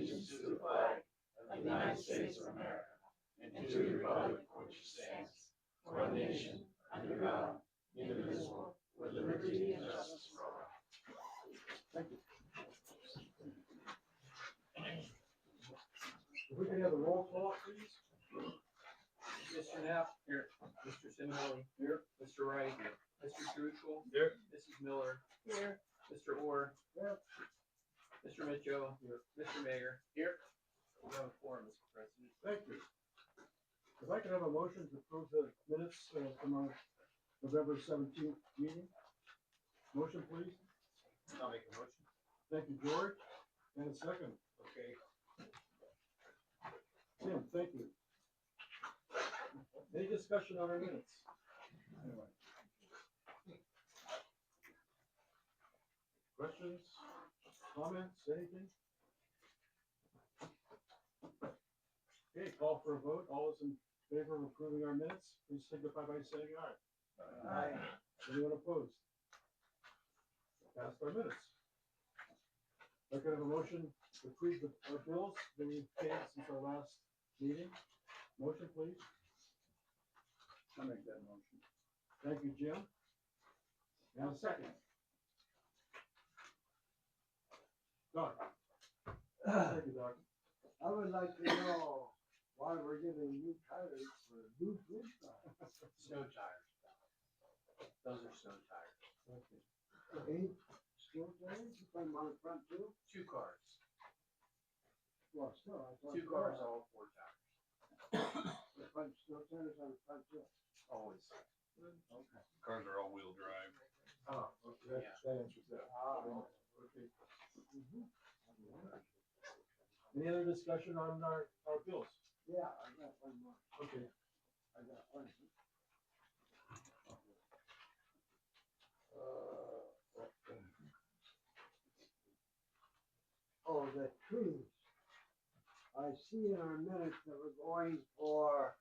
allegiance to the flag of the United States of America and to the republic for which it stands, one nation, under God, indivisible, with liberty and justice for all. Thank you. If we could have a roll call, please. Mr. Knapp. Here. Mr. Simonelli. Here. Mr. Wright. Here. Mr. Trucial. Here. Mrs. Miller. Here. Mr. Orr. Here. Mr. Mitchell. Here. Mr. Mayor. Here. We have a quorum, Mr. President. Thank you. If I could have a motion to approve the minutes from our November 17th meeting. Motion, please. I'll make a motion. Thank you, George. And a second. Okay. Tim, thank you. Any discussion on our minutes? Anyway. Questions, comments, anything? Okay, call for a vote. All those in favor of approving our minutes, please signify by saying aye. Aye. Anyone opposed? Passed our minutes. I could have a motion to approve our bills that we've paid since our last meeting. Motion, please. I'll make that motion. Thank you, Jim. And a second. Doc. Thank you, Doc. I would like to know why we're getting new tires for new police cars. Snow tires. Those are snow tires. Okay. 8 steel tires, you put them on the front too? 2 cars. Well, still, I thought. 2 cars, all 4 tires. The front steel tires on the front too. Always. Okay. Cars are all-wheel drive. Oh, okay. Yeah. That answers that. Okay. Mhm. Any other discussion on our bills? Yeah, I got one more. Okay. I got one. Oh, the trees. I see in our minutes that we're going for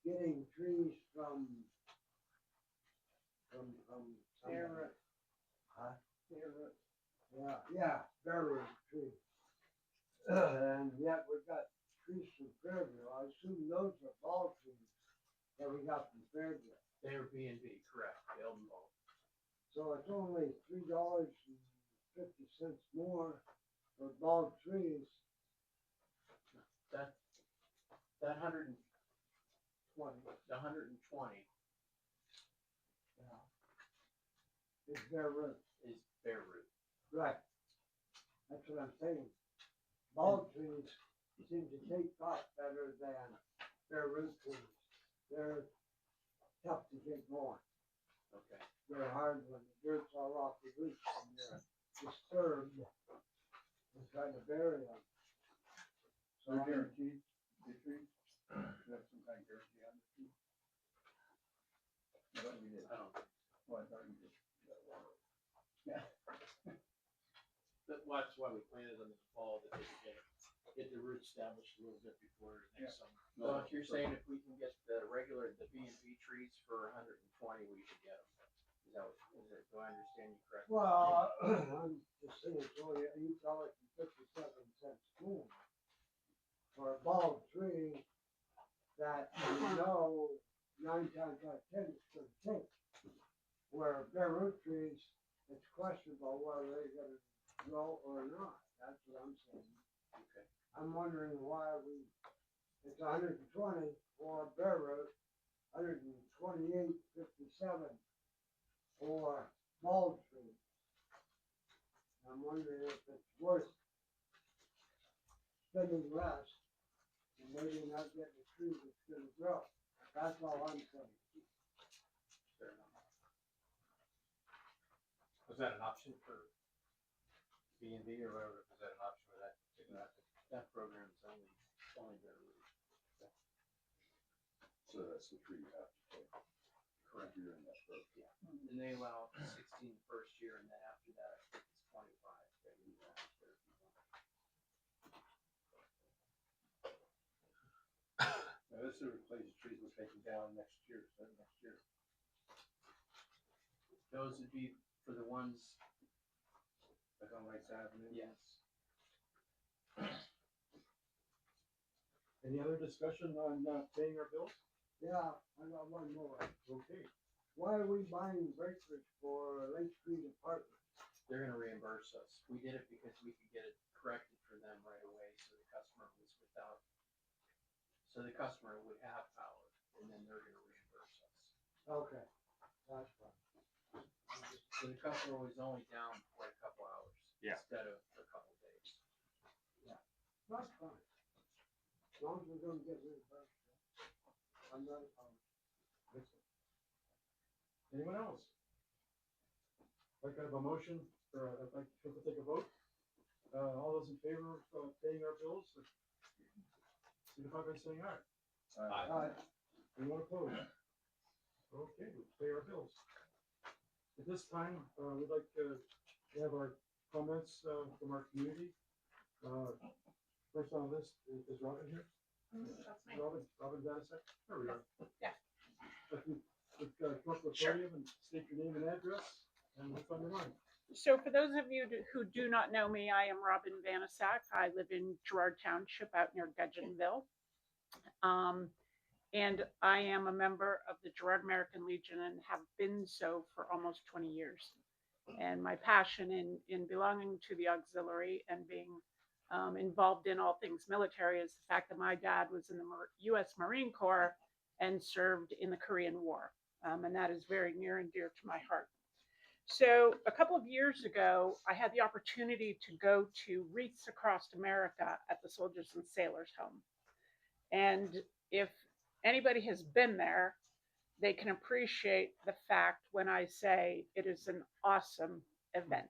getting trees from Bear root. Huh? Bear root. Yeah, berry trees. And yet we've got trees from Fairview. I assume those are ball trees that we got from Fairview. They are B&B, correct. Elden Ball. So it's only $3.50 more for ball trees. That 120, the 120 It's bare root. is bare root. Right. That's what I'm saying. Ball trees seem to take off better than bare root trees. They're tough to get going. Okay. They're hard when the dirt's all off the roots and they're disturbed and trying to bury them. So They're guaranteed, the trees? You have some kind of guarantee on the tree? I thought we did. I don't think. Well, I thought you did. That's why we planted them in the fall, that they could get the roots established a little bit before next summer. No, So if you're saying if we can get the B&B trees for 120, we should get them. Do I understand you correctly? well, I'm just saying, it's only $8.57 more for a bald tree that you know 9 times out of 10 it's gonna take. Where bare root trees, it's questionable whether they're gonna grow or not. That's what I'm saying. Okay. I'm wondering why it's 120 for bare root, 128.57 for bald tree. I'm wondering if it's worth spending less and maybe not getting a tree that's gonna grow. That's all I'm saying. Fair enough. Was that an option for B&B or whatever? Was that an option for that? That program is only bare root. So that's the tree you have to take. Correct. You're in that program. Yeah. And they allow 16 the first year, and then after that, I think it's 25. They do that after if you want. Now, this is replace the trees we're taking down next year, so next year. Those would be for the ones, Like on Rice Avenue. yes. Any other discussion on paying our bills? Yeah, I got one more. Okay. Why are we buying breakers for Lake Street Apartments? They're gonna reimburse us. We did it because we could get it corrected for them right away, so the customer was without, so the customer would have power, and then they're gonna reimburse us. Okay, that's fine. So the customer was only down for a couple hours. Yeah. Instead of a couple days. That's fine. As long as we're gonna get reimbursed. I'm not opposed. Anyone else? I'd like to have a motion, or I'd like to take a vote. All those in favor of paying our bills, signify by saying aye. Anyone opposed? Okay, we'll pay our bills. At this time, we'd like to have our comments from our community. First on the list is Robin here. That's me. Robin Vanasek. There we are. Yeah. If you could come up with the podium and state your name and address and what's on your mind. So for those of you who do not know me, I am Robin Vanasak. I live in Girard Township out near Gudgeonville. And I am a member of the Girard American Legion and have been so for almost 20 years. And my passion in belonging to the auxiliary and being involved in all things military is the fact that my dad was in the U.S. Marine Corps and served in the Korean War. And that is very near and dear to my heart. So a couple of years ago, I had the opportunity to go to Wreaths Across America at the Soldiers and Sailors Home. And if anybody has been there, they can appreciate the fact when I say it is an awesome event.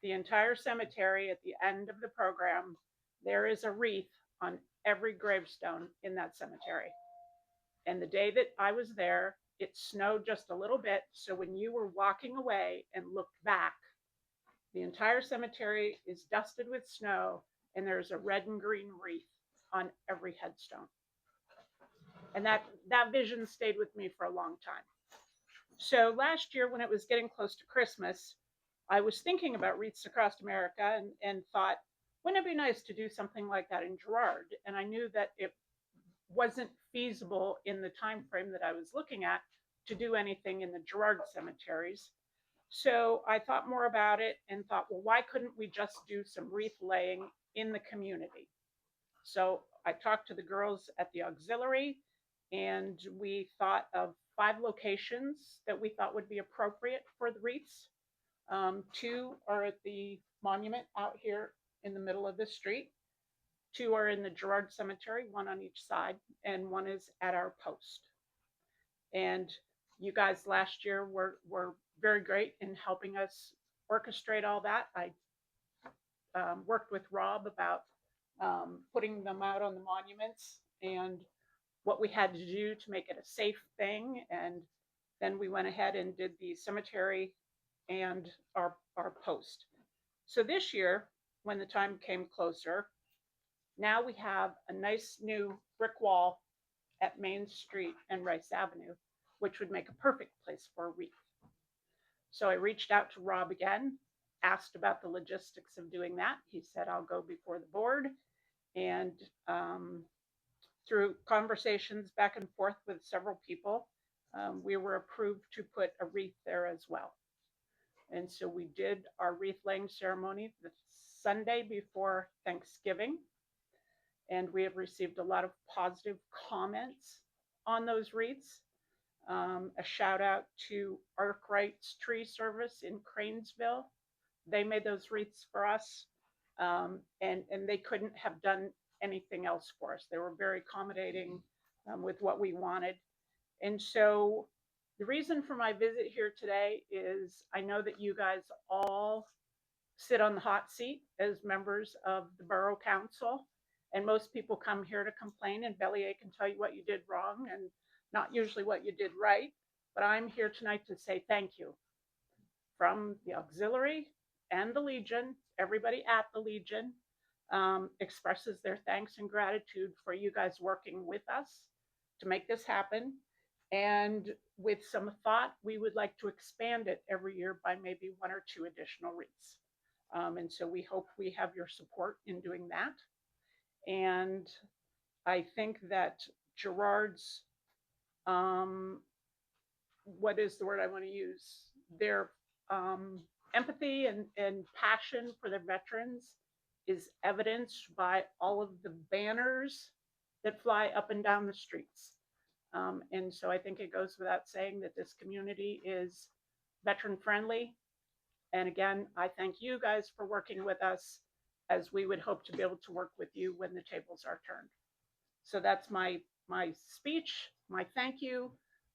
The entire cemetery at the end of the program, there is a wreath on every gravestone in that cemetery. And the day that I was there, it snowed just a little bit. So when you were walking away and looked back, the entire cemetery is dusted with snow and there's a red and green wreath on every headstone. And that vision stayed with me for a long time. So last year when it was getting close to Christmas, I was thinking about Wreaths Across America and thought, wouldn't it be nice to do something like that in Girard? And I knew that it wasn't feasible in the time frame that I was looking at to do anything in the Girard cemeteries. So I thought more about it and thought, well, why couldn't we just do some wreath laying in the community? So I talked to the girls at the auxiliary and we thought of 5 locations that we thought would be appropriate for the wreaths. 2 are at the monument out here in the middle of the street. 2 are in the Girard Cemetery, 1 on each side, and 1 is at our post. And you guys last year were very great in helping us orchestrate all that. I worked with Rob about putting them out on the monuments and what we had to do to make it a safe thing. And then we went ahead and did the cemetery and our post. So this year, when the time came closer, now we have a nice new brick wall at Main Street and Rice Avenue, which would make a perfect place for a wreath. So I reached out to Rob again, asked about the logistics of doing that. He said, I'll go before the board. And through conversations back and forth with several people, we were approved to put a wreath there as well. And so we did our wreath laying ceremony the Sunday before Thanksgiving. And we have received a lot of positive comments on those wreaths. A shout out to Arkwright's Tree Service in Cranesville. They made those wreaths for us, and they couldn't have done anything else for us. They were very accommodating with what we wanted. And so the reason for my visit here today is I know that you guys all sit on the hot seat as members of the Borough Council. And most people come here to complain and bellyache and tell you what you did wrong and not usually what you did right. But I'm here tonight to say thank you from the auxiliary and the Legion. Everybody at the Legion expresses their thanks and gratitude for you guys working with us to make this happen. And with some thought, we would like to expand it every year by maybe 1 or 2 additional wreaths. And so we hope we have your support in doing that. And I think that Girard's, what is the word I want to use? Their empathy and passion for their veterans is evidenced by all of the banners that fly up and down the streets. And so I think it goes without saying that this community is veteran friendly. And again, I thank you guys for working with us, as we would hope to be able to work with you when the tables are turned. So that's my speech, my thank you.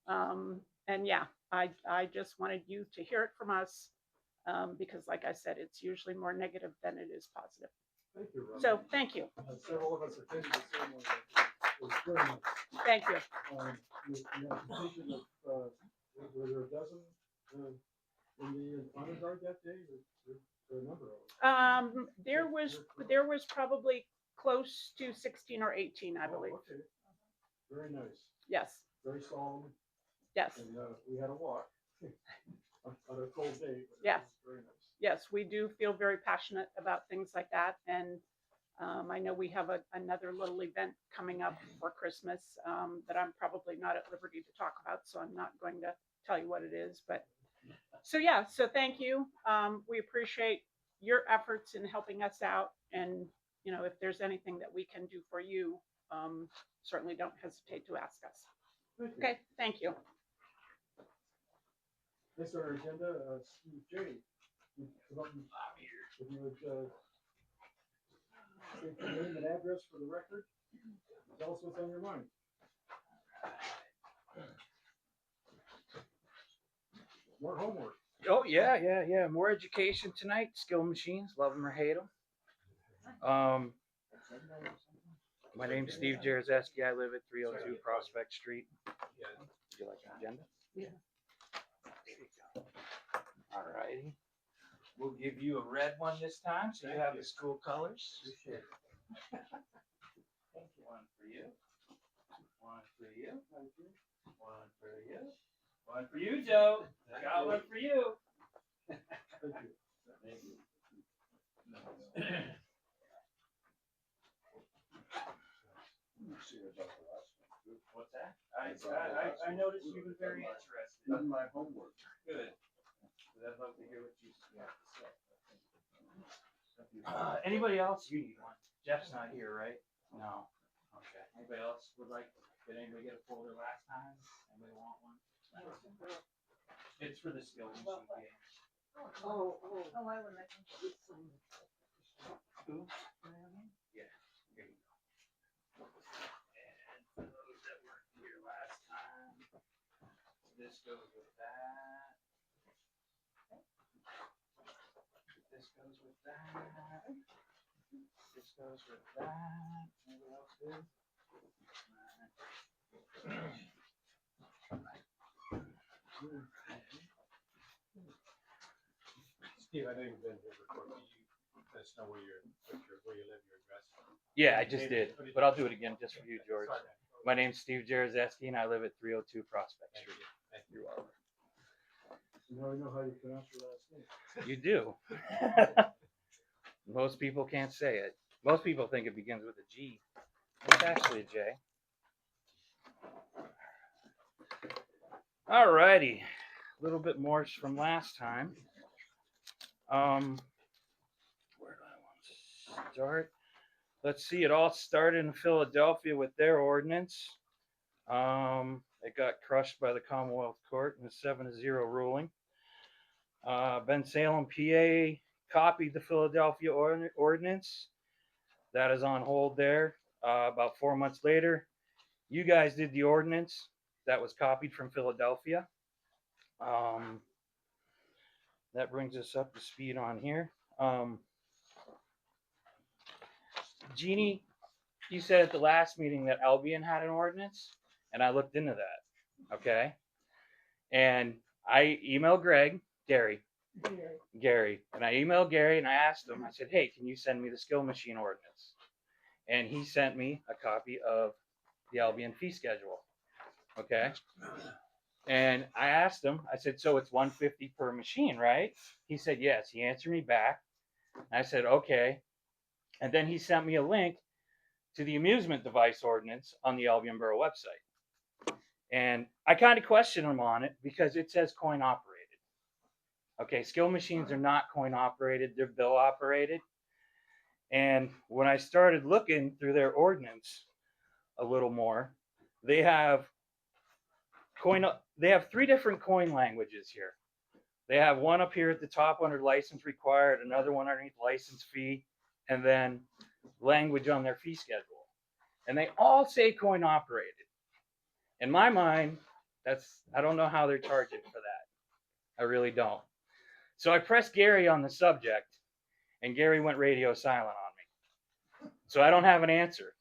And yeah, I just wanted you to hear it from us, because like I said, it's usually more negative than it is positive. Thank you, Rob. So thank you. Several of us attended the ceremony. It was very nice. Thank you. You have completion of, were there a dozen in the honor guard that day? There were a number of them. There was probably close to 16 or 18, I believe. Oh, okay. Very nice. Yes, Very solemn. yes, And we had a walk on a cold day. But Yes. It was very nice. yes, we do feel very passionate about things like that. And I know we have another little event coming up for Christmas, that I'm probably not at liberty to talk about, so I'm not going to tell you what it is. But so yeah, so thank you. We appreciate your efforts in helping us out. And if there's anything that we can do for you, certainly don't hesitate to ask us. Thank you. Okay, thank you. Next on our agenda, Steve J. If you would state your name and address for the record, tell us what's on your mind. More homework. Oh yeah. More education tonight. Skill machines, love them or hate them. My name's Steve Jarzewski. I live at 302 Prospect Street. Would you like an agenda? Yeah. There you go. All righty. We'll give you a red one this time, so you have the school colors. One for you. One for you. One for you. One for you, Joe. I got one for you. Thank you. Thank you. What's that? I noticed you were very interested. Done my homework. Good. I'd love to hear what you have to say. Anybody else? You need one. Jeff's not here, right? No. Okay. Anybody else would like? Did anybody get a folder last time? Anybody want one? It's for the skill machine games. Oh, I would like to get some. Who? Yeah. Here you go. And for those that weren't here last time, this goes with that. This goes with that. This goes with that. Anybody else good? Steve, I know you've been here before. Could you let us know where you live, your address? Yeah, I just did, but I'll do it again just for you, George. My name's Steve Jarzewski, and I live at 302 Prospect Street. Thank You are. Now I know how you pronounce your last name. You do. Most people can't say it. Most people think it begins with a G. It's actually a J. Alrighty. A little bit more from last time. Where do I want to start? Let's see. It all started in Philadelphia with their ordinance. It got crushed by the Commonwealth Court in a 7-0 ruling. Ben Salem, PA, copied the Philadelphia ordinance. That is on hold there. About 4 months later, you guys did the ordinance that was copied from Philadelphia. That brings us up to speed on here. Jeannie, you said at the last meeting that Albion had an ordinance, and I looked into that. Okay. And I emailed Gary, and I emailed Gary and I asked him, I said, hey, can you send me the skill machine ordinance? And he sent me a copy of the Albion fee schedule. Okay. And I asked him, I said, so it's $150 per machine, right? He said, yes. He answered me back. I said, okay. And then he sent me a link to the amusement device ordinance on the Albion Borough website. And I kind of question them on it because it says coin operated. Okay, skill machines are not coin operated, they're bill operated. And when I started looking through their ordinance a little more, they have three different coin languages here. They have one up here at the top under license required, another one underneath license fee, and then language on their fee schedule. And they all say coin operated. In my mind, I don't know how they're charging for that. I really don't. So I pressed Gary on the subject, and Gary went radio silent on me. So I don't have an answer.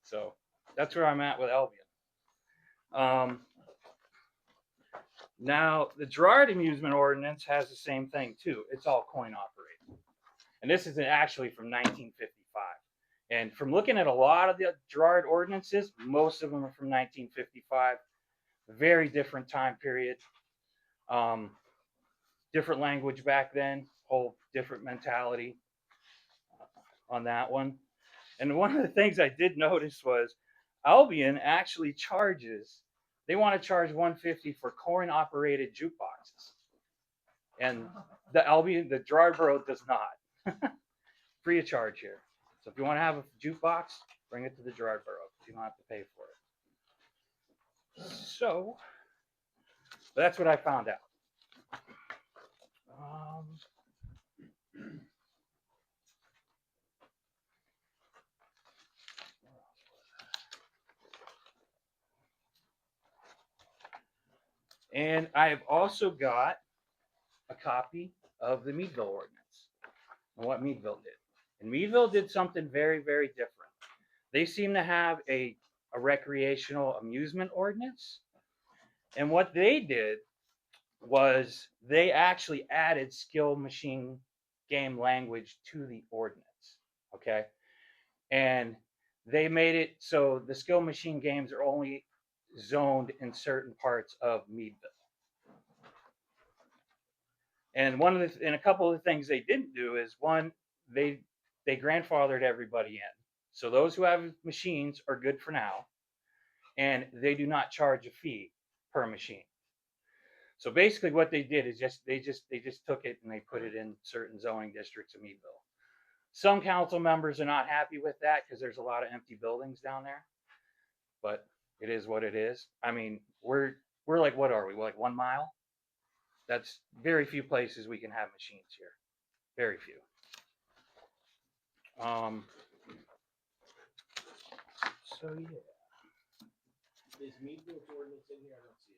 So that's where I'm at with Albion. Now, the Girard amusement ordinance has the same thing too. It's all coin operated. And this is actually from 1955. And from looking at a lot of the Girard ordinances, most of them are from 1955. Very different time period. Different language back then, whole different mentality on that one. And one of the things I did notice was Albion actually charges, they want to charge $150 for coin operated jukeboxes. And the Girard Borough does not. Free of charge here. So if you want to have a jukebox, bring it to the Girard Borough. You don't have to pay for it. So that's what I found out. And I've also got a copy of the Meadville ordinance and what Meadville did. And Meadville did something very, very different. They seem to have a recreational amusement ordinance. And what they did was they actually added skill machine game language to the ordinance. Okay. And they made it so the skill machine games are only zoned in certain parts of Meadville. And a couple of the things they didn't do is one, they grandfathered everybody in. So those who have machines are good for now, and they do not charge a fee per machine. So basically what they did is they just took it and they put it in certain zoning districts of Meadville. Some council members are not happy with that because there's a lot of empty buildings down there, but it is what it is. I mean, we're like, what are we? We're like 1 mile? That's very few places we can have machines here. Very few. So yeah. Is Meadville's ordinance in here? I don't see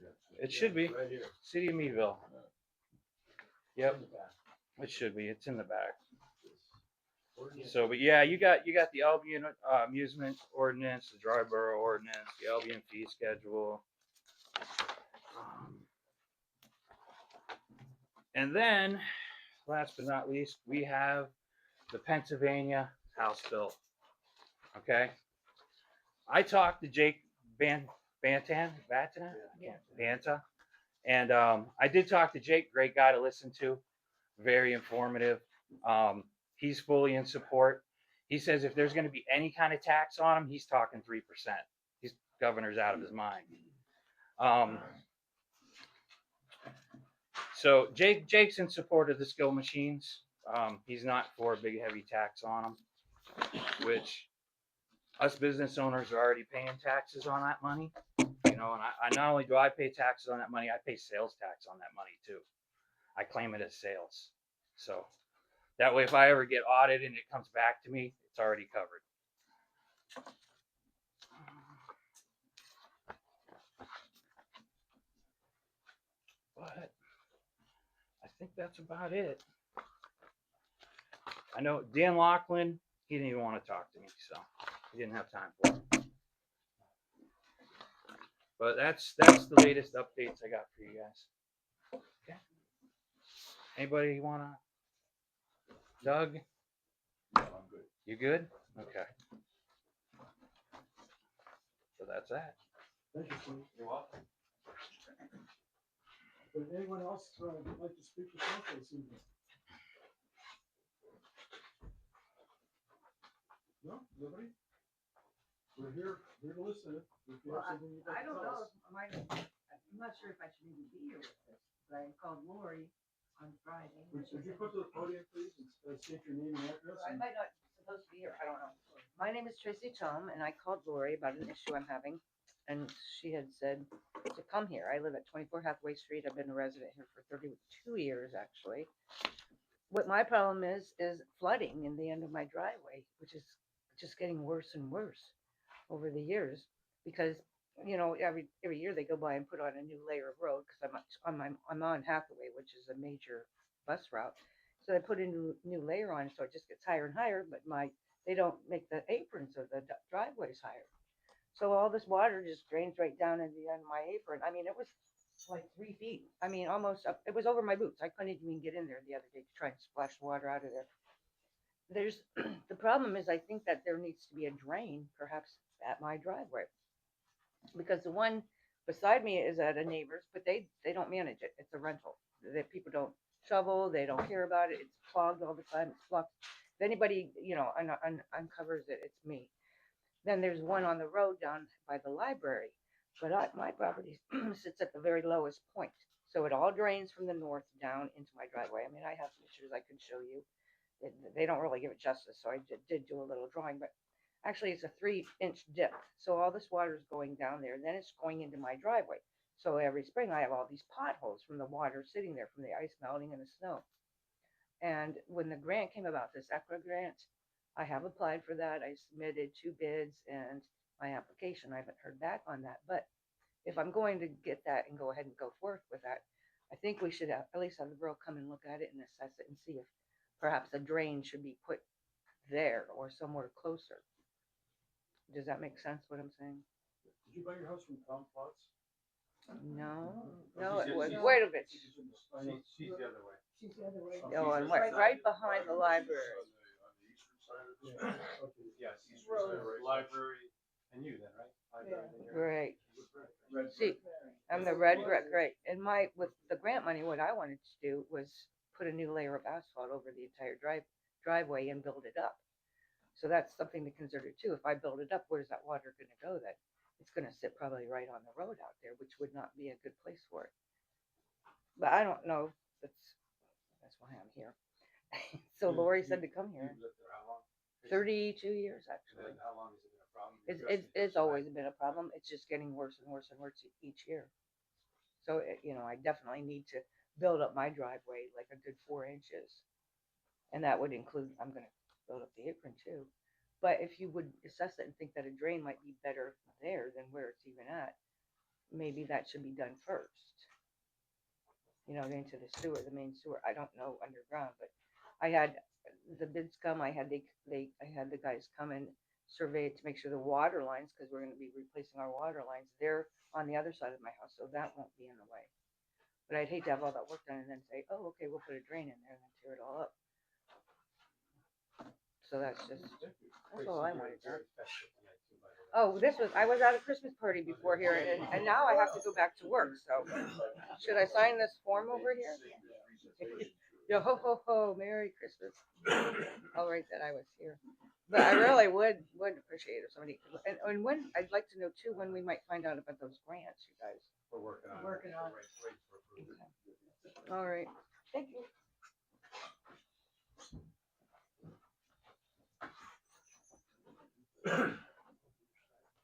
it. It should be. Right here. City of Meadville. Yep. In the back. It should be. It's in the back. Ordinance. So, but yeah, you got the Albion amusement ordinance, the Dry Borough ordinance, the Albion fee schedule. And then, last but not least, we have the Pennsylvania House Bill. Okay. I talked to Jake Banta, and I did talk to Jake, great guy to listen to, very informative. He's fully in support. He says if there's going to be any kind of tax on him, he's talking 3%. He's governor's out of his mind. So Jake's in support of the skill machines. He's not for a big heavy tax on them, which us business owners are already paying taxes on that money. You know, and I not only do I pay taxes on that money, I pay sales tax on that money too. I claim it as sales. So that way, if I ever get audited and it comes back to me, it's already covered. But I think that's about it. I know Dan Laughlin, he didn't even want to talk to me, so he didn't have time for it. But that's the latest updates I got for you guys. Okay. Anybody wanna? Doug? No, I'm good. You good? Okay. So that's that. Thank you, Steve. You're welcome. Would anyone else like to speak to council this evening? No, nobody? We're here to listen. If you Well, have something you'd like I to don't tell know, us. I'm not sure if I should even be here with this, but I called Lori on Friday. Would you come to the podium, please, and state your name and address? I and- might not be supposed to be here, I don't know. My name is Tracy Tom, and I called Lori about an issue I'm having, and she had said to come here. I live at 24 Hathaway Street. I've been a resident here for 32 years, actually. What my problem is flooding in the end of my driveway, which is just getting worse and worse over the years, because every year they go by and put on a new layer of road, because I'm on Hathaway, which is a major bus route. So they put a new layer on, so it just gets higher and higher, but they don't make the aprons of the driveways higher. So all this water just drains right down into the end of my apron. I mean, it was like 3 feet. I mean, almost up. It was over my boots. I couldn't even get in there the other day to try and splash water out of there. There's the problem is I think that there needs to be a drain, perhaps at my driveway, because the one beside me is at a neighbor's, but they don't manage it. It's a rental. That people don't shovel. They don't care about it. It's clogged all the time. It's blocked. If anybody uncovers it, it's me. Then there's one on the road down by the library, but my property sits at the very lowest point. So it all drains from the north down into my driveway. I mean, I have pictures I can show you. They don't really give it justice, so I did do a little drawing, but actually it's a 3-inch dip. So all this water is going down there, and then it's going into my driveway. So every spring I have all these potholes from the water sitting there from the ice melting and the snow. And when the grant came about, this ECRA grant, I have applied for that. I submitted 2 bids and my application. I haven't heard back on that. But if I'm going to get that and go ahead and go forth with that, I think we should at least have the borough come and look at it and assess it and see if perhaps a drain should be put there or somewhere closer. Does that make sense what I'm saying? Did you buy your house from Tom Potts? No, She's- it was she's- Wojtovich. I know. She's the other way. She's the other way. Oh, No, she's and right right behind the library. On the eastern side of the Yeah, street. okay. Yes, East Rose, Rose. library, and you then, right? Library, then you're- Right. Red See, brick. I'm the red brick, great. And with the grant money, what I wanted to do was put a new layer of asphalt over the entire driveway and build it up. So that's something to consider too. If I build it up, where's that water going to go then? It's going to sit probably right on the road out there, which would not be a good place for it. But I don't know. That's why I'm here. So Lori said to come here. You've lived there how long? 32 years And actually. then how long has it been a problem? It's always been a problem. It's just getting worse and worse and worse each year. So I definitely need to build up my driveway like a good 4 inches, and that would include I'm going to build up the apron too. But if you would assess it and think that a drain might be better there than where it's even at, maybe that should be done first. Into the sewer, the main sewer. I don't know underground, but I had the bids come. I had I had the guys come and survey it to make sure the water lines, because we're going to be replacing our water lines. They're on the other side of my house, so that won't be in the way. But I'd hate to have all that work done and then say, oh, okay, we'll put a drain in there and then tear it all up. So that's all I wanted to. Oh, I was at a Christmas party before here, and now I have to go back to work. So should I sign this form over here? Yo ho ho ho, Merry Christmas. I'll write that I was here. But I really would appreciate if somebody and when I'd like to know too when we might find out about those grants, you guys. We're working on it. Working on it. Wait for approval. All right. Thank you.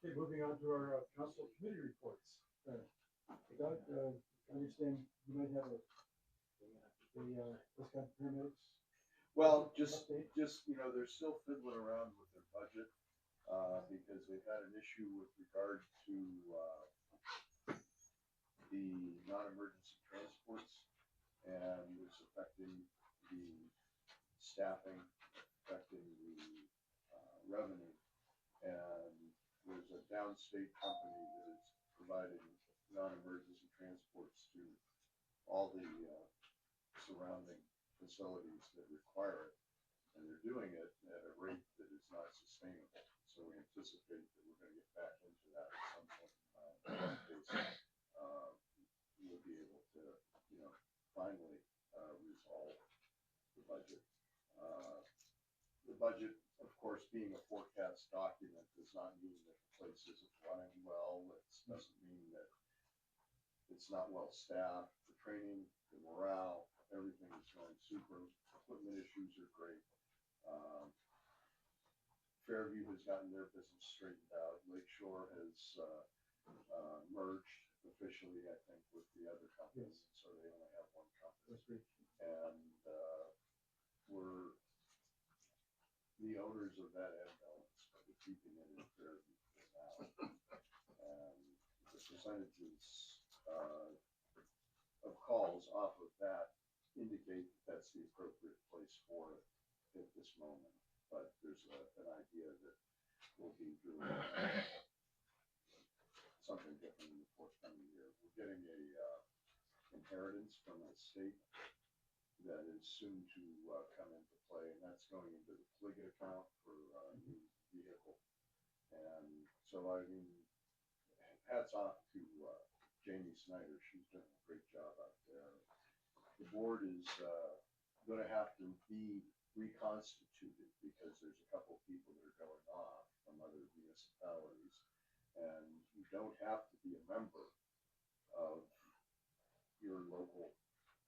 Okay, moving on to our council committee reports. Doug, I understand you might have this kind of paramedics. Well, just, Update. they're still fiddling around with their budget, because they've had an issue with regard to, the non-emergency transports, and it's affecting the staffing, affecting the, revenue. And there's a downstate company that is providing non-emergency transports to all the, surrounding facilities that require it, and they're doing it at a rate that is not sustainable. So we anticipate that we're gonna get back into that at some point in time. In that case, we'll be able to, finally, resolve the budget. The budget, of course, being a forecast document does not mean that the place isn't running well. It doesn't mean that it's not well staffed. The training, the morale, everything is going super. Equipment issues are great. Fairview has gotten their business straightened out. Lakeshore has merged officially, I think, with the other companies, so they only have one company. That's great. And we're the owners of that ambulance, but we're keeping it in Fairview for now. And the percentages of calls off of that indicate that that's the appropriate place for it at this moment. But there's an idea that we'll be doing something different in the forthcoming year. We're getting a inheritance from the state that is soon to come into play, and that's going into the Pliget account for a new vehicle. And so, I mean, hats off to Jamie Snyder. She's doing a great job out there. The board is going to have to be reconstituted because there's a couple of people that are going off from other municipalities, and you don't have to be a member of your local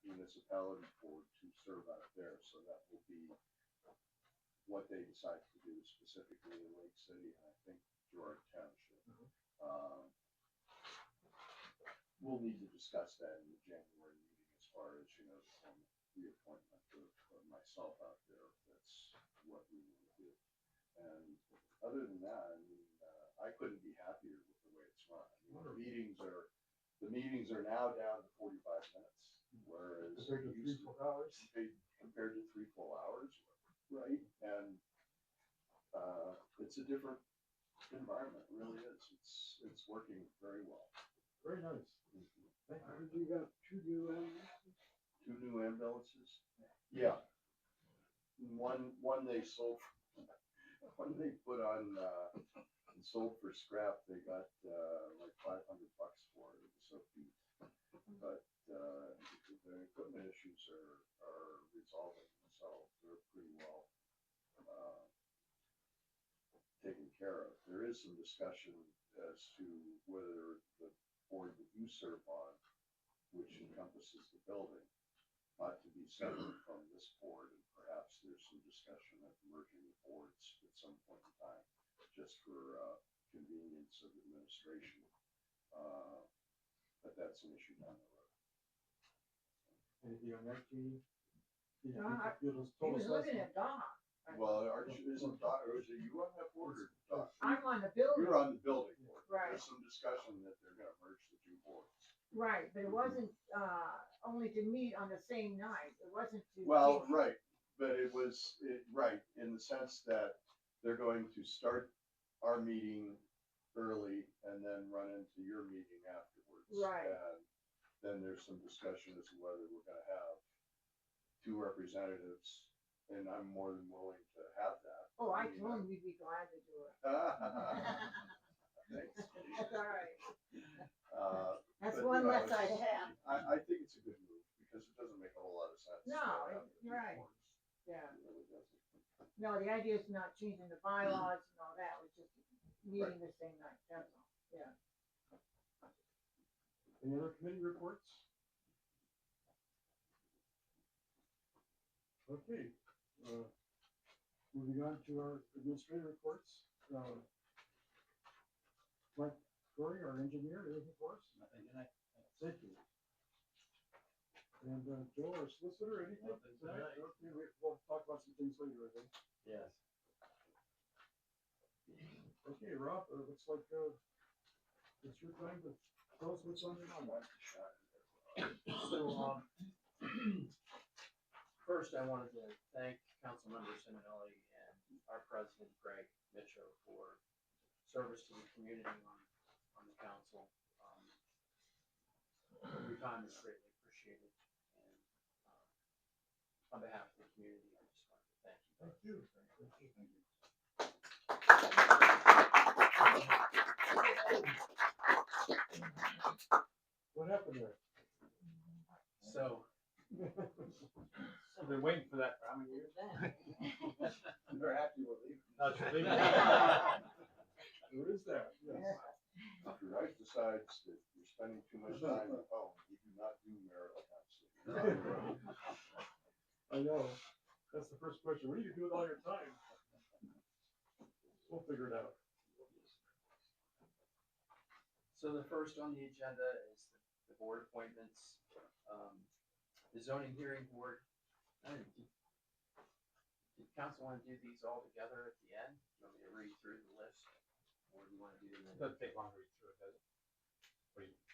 municipality board to serve out there. So that will be what they decide to do specifically in Lake City and I think Girard Township. We'll need to discuss that in the January meeting as far as, you know, the reappointment of myself out there. That's what we want to do. And other than that, I mean, I couldn't be happier with the way it's run. I mean, the meetings are now down to 45 minutes, whereas Compared to 3-4 hours. Compared to 3 full hours, right? And it's a different environment, it really is. It's working very well. Very nice. You got 2 new ambulances? 2 new ambulances? Yeah. One they sold, one they put on and sold for scrap. They got like $500 for it. It was so beat. But the equipment issues are resolving themselves. They're pretty well taken care of. There is some discussion as to whether the board that you serve on, which encompasses the building, ought to be separate from this board, and perhaps there's some discussion of merging the boards at some point in time, just for convenience of administration. But that's an issue down the road. Anything on that, Jeannie? No, You just told us last looking time. at Donna. Well, isn't Doc, or is it you on that board or Doc? I'm on the building, You're on the building board. Right. There's some discussion that they're gonna merge the 2 boards. right, but it wasn't, only to meet on the same night, it wasn't to. Well, right, but right, in the sense that they're going to start our meeting early and then run into your meeting afterwards. Right. And then there's some discussion as to whether we're gonna have 2 representatives, and I'm more than willing to have that. Oh, I mean, told him we'd be glad to do it. Thanks. That's all right. That's But, one you know, less I'd have. I think it's a good move, because it doesn't make a whole lot of sense. to No, have the 2 right. boards. Yeah. It really doesn't. No, the idea is not changing the bylaws and all that, it was just meeting the same night, that's all, yeah. Any other committee reports? Okay, moving on to our administrative reports. Mike Corey, our engineer, anything for us? Nothing tonight. Thank you. And Joe, our solicitor, anything? Nothing tonight. Okay, we'll talk about some things later, I think. Yes. Okay, Rob, looks like it's your time to tell us what's on your mind. So, first I wanted to thank Councilmember Simonelli and our president, Greg Mitchell, for service to the community on the council. Your time is greatly appreciated, and on behalf of the community, I just wanted to thank you. Thank you. Thank you. Thank you. What happened there? So, I've been waiting for that for how many years? They're happy we're leaving. Not your leaving. There is that, yes. If your wife decides that you're spending too much time at home, you do not do marital counseling. I know. That's the first question. What do you do with all your time? We'll figure it out. So the first on the agenda is the board appointments. The zoning hearing board. Did council want to do these all together at the end? You want me to read through the list? Or do you want to do them? It doesn't take long to read through it, does it?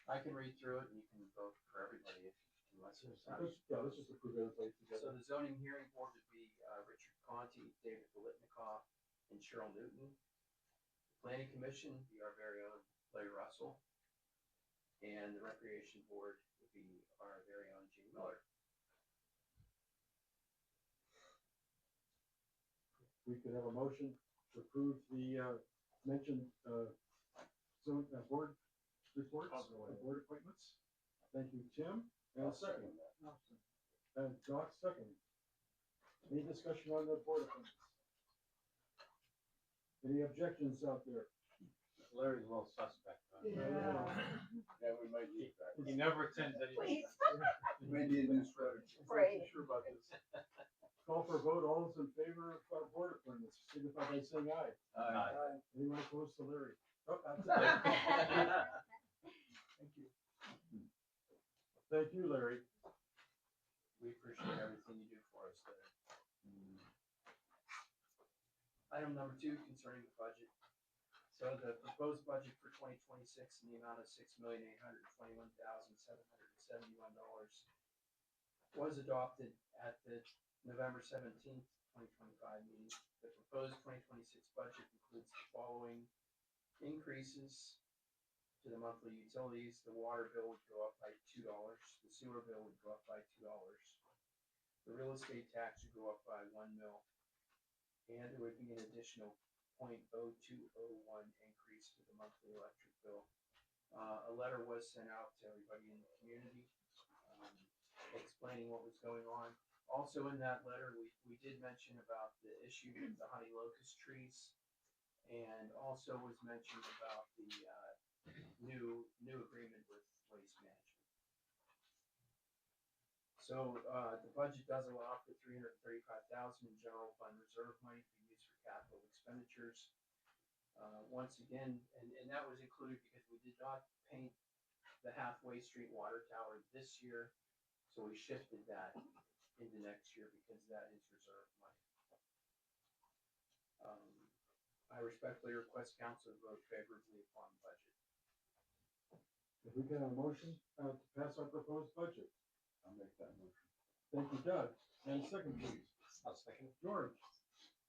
I can read through it and you can vote for everybody unless it's not. Let's just approve everybody So together. the zoning hearing board would be Richard Conti, David Bolitnikoff, and Cheryl Newton. The planning commission would be our very own Larry Russell. And the recreation board would be our very own Gene Miller. We could have a motion to approve the mentioned board reports, board appointments. Thank you, Tim. And a second. And Doc, second. Any discussion on the board appointments? Any objections out there? Larry's a little suspect. Yeah, we might need that. He never attends any. Please. Maybe a new strategy. Right. Sure about this. Call for a vote. All those in favor of board appointments, signify by saying aye. Aye. Anyone opposed to Larry? Oh, that's it. Thank you. Thank you, Larry. We appreciate everything you do for us there. Item number 2, concerning the budget. So the proposed budget for 2026 in the amount of $6,821,771 was adopted at the November 17th, 2025 meeting. The proposed 2026 budget includes the following increases to the monthly utilities. The water bill would go up by $2. The sewer bill would go up by $2. The real estate tax would go up by $1 mil. And there would be an additional 0.0201 increase to the monthly electric bill. A letter was sent out to everybody in the community explaining what was going on. Also in that letter, we did mention about the issue with the honey locust trees, and also was mentioned about the new agreement with waste management. So the budget does allow for $335,000 in general fund reserve money to be used for capital expenditures. Once again, and that was included because we did not paint the Hathaway Street water tower this year, so we shifted that into next year because that is reserve money. I respectfully request council to vote favorably upon the budget. If we can have a motion to pass our proposed budget. I'll make that motion. Thank you, Doug. And a second, please. I'll second. George,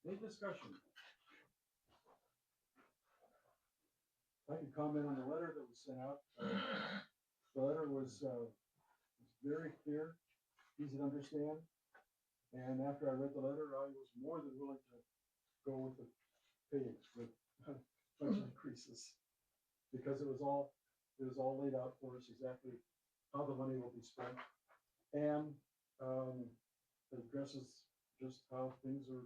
any discussion? I can comment on the letter that was sent out. The letter was very clear, easy to understand. And after I read the letter, I was more than willing to go with the budget increases. Because it was all laid out for us exactly how the money will be spent. And it addresses just how things are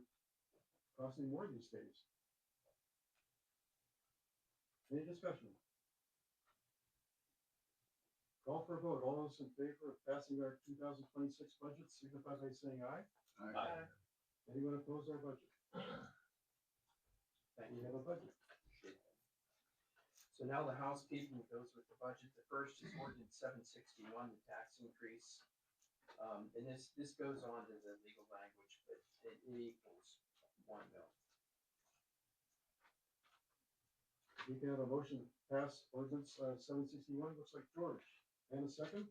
costing more these days. Any discussion? Call for a vote. All those in favor of passing our 2026 budget signify by saying aye. Aye. Anyone oppose our budget? Thank We you. have a budget. So now the housekeeping goes with the budget. The first is ordinance 761, the tax increase. And this goes on to the legal language, but it equals $1 mil. We can have a motion to pass ordinance 761. Looks like George. And a second?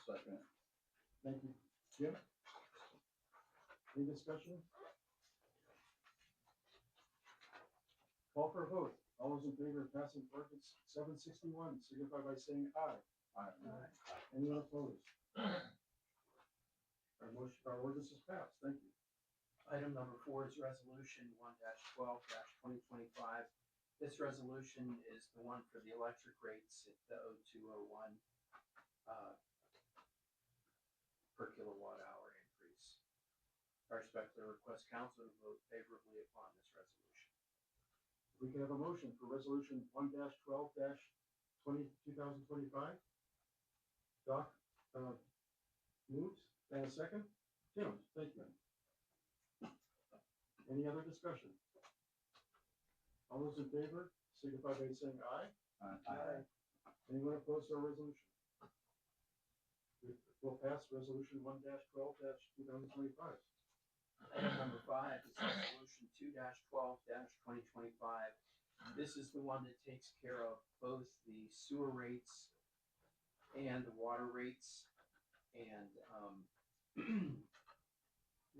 Second. Thank you. Jim? Any discussion? Call for a vote. All those in favor of passing ordinance 761 signify by saying aye. Aye. Anyone opposed? Our ordinance is passed. Thank you. Item number 4 is resolution 1-12-2025. This resolution is the one for the electric rates at the 0201 I respectfully request council to vote favorably upon this resolution. We can have a motion for resolution 1-12-2025. Doc, moves, and a second. Tim, thank you. Any other discussion? All those in favor, signify by saying aye. Aye. Anyone opposed to our resolution? We'll pass resolution 1-12-2025. Item number 5 is resolution 2-12-2025. This is the one that takes care of both the sewer rates and the water rates. And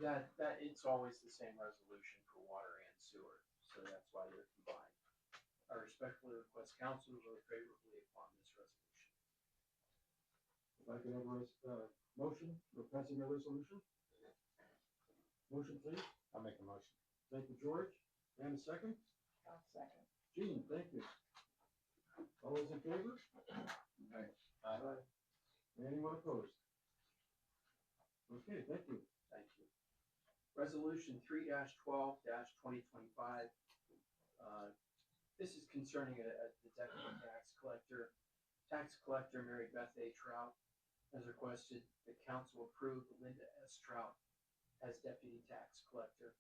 that it's always the same resolution for water and sewer, so that's why they're combined. I respectfully request council to vote favorably upon this resolution. If I could have a motion for passing a resolution? Motion, please. I'll make a motion. Thank you, George. And a second? I'll second. Gene, thank you. All those in favor? Aye. Anyone opposed? Okay, thank you. Thank you. Resolution 3-12-2025. This is concerning the deputy tax collector. Tax collector Mary Beth A. Trout has requested the council approve Linda S. Trout as deputy tax collector.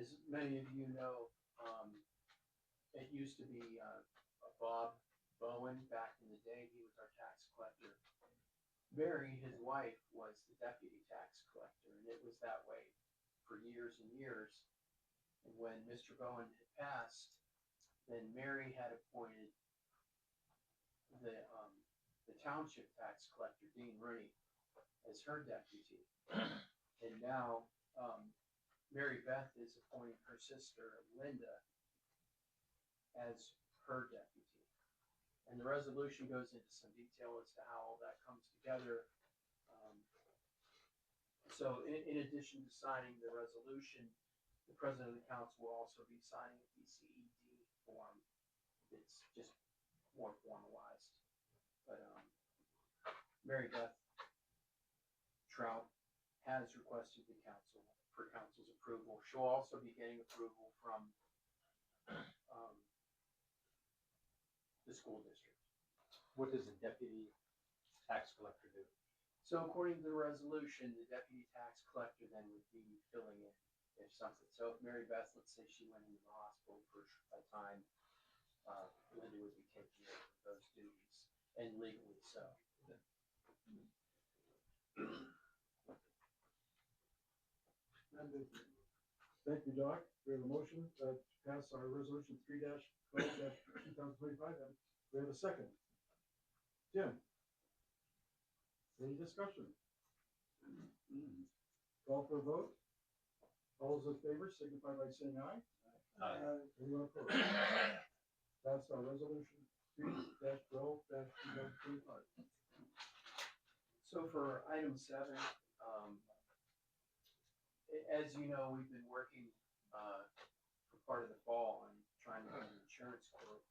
As many of you know, it used to be Bob Bowen back in the day. He was our tax collector. Mary, his wife, was the deputy tax collector, and it was that way for years and years. And when Mr. Bowen had passed, then Mary had appointed the township tax collector, Dean Rooney, as her deputy. And now Mary Beth is appointing her sister, Linda, as her deputy. And the resolution goes into some detail as to how all that comes together. So in addition to signing the resolution, the president of the council will also be signing a DCED form. It's just more formalized. But Mary Beth Trout has requested the council for council's approval. She'll also be getting approval from the school district. What does the deputy tax collector do? So according to the resolution, the deputy tax collector then would be filling in if something. So if Mary Beth, let's say she went into the hospital for a time, Linda would be taking over those duties, and legally so. Thank you, Doc. We have a motion to pass our resolution 3-12-2025. And we have a second. Tim? Any discussion? Call for a vote. All those in favor signify by saying aye. Aye. Anyone opposed? Pass our resolution 3-12-2025. So for item 7, as you know, we've been working for part of the fall on trying to get an insurance quote.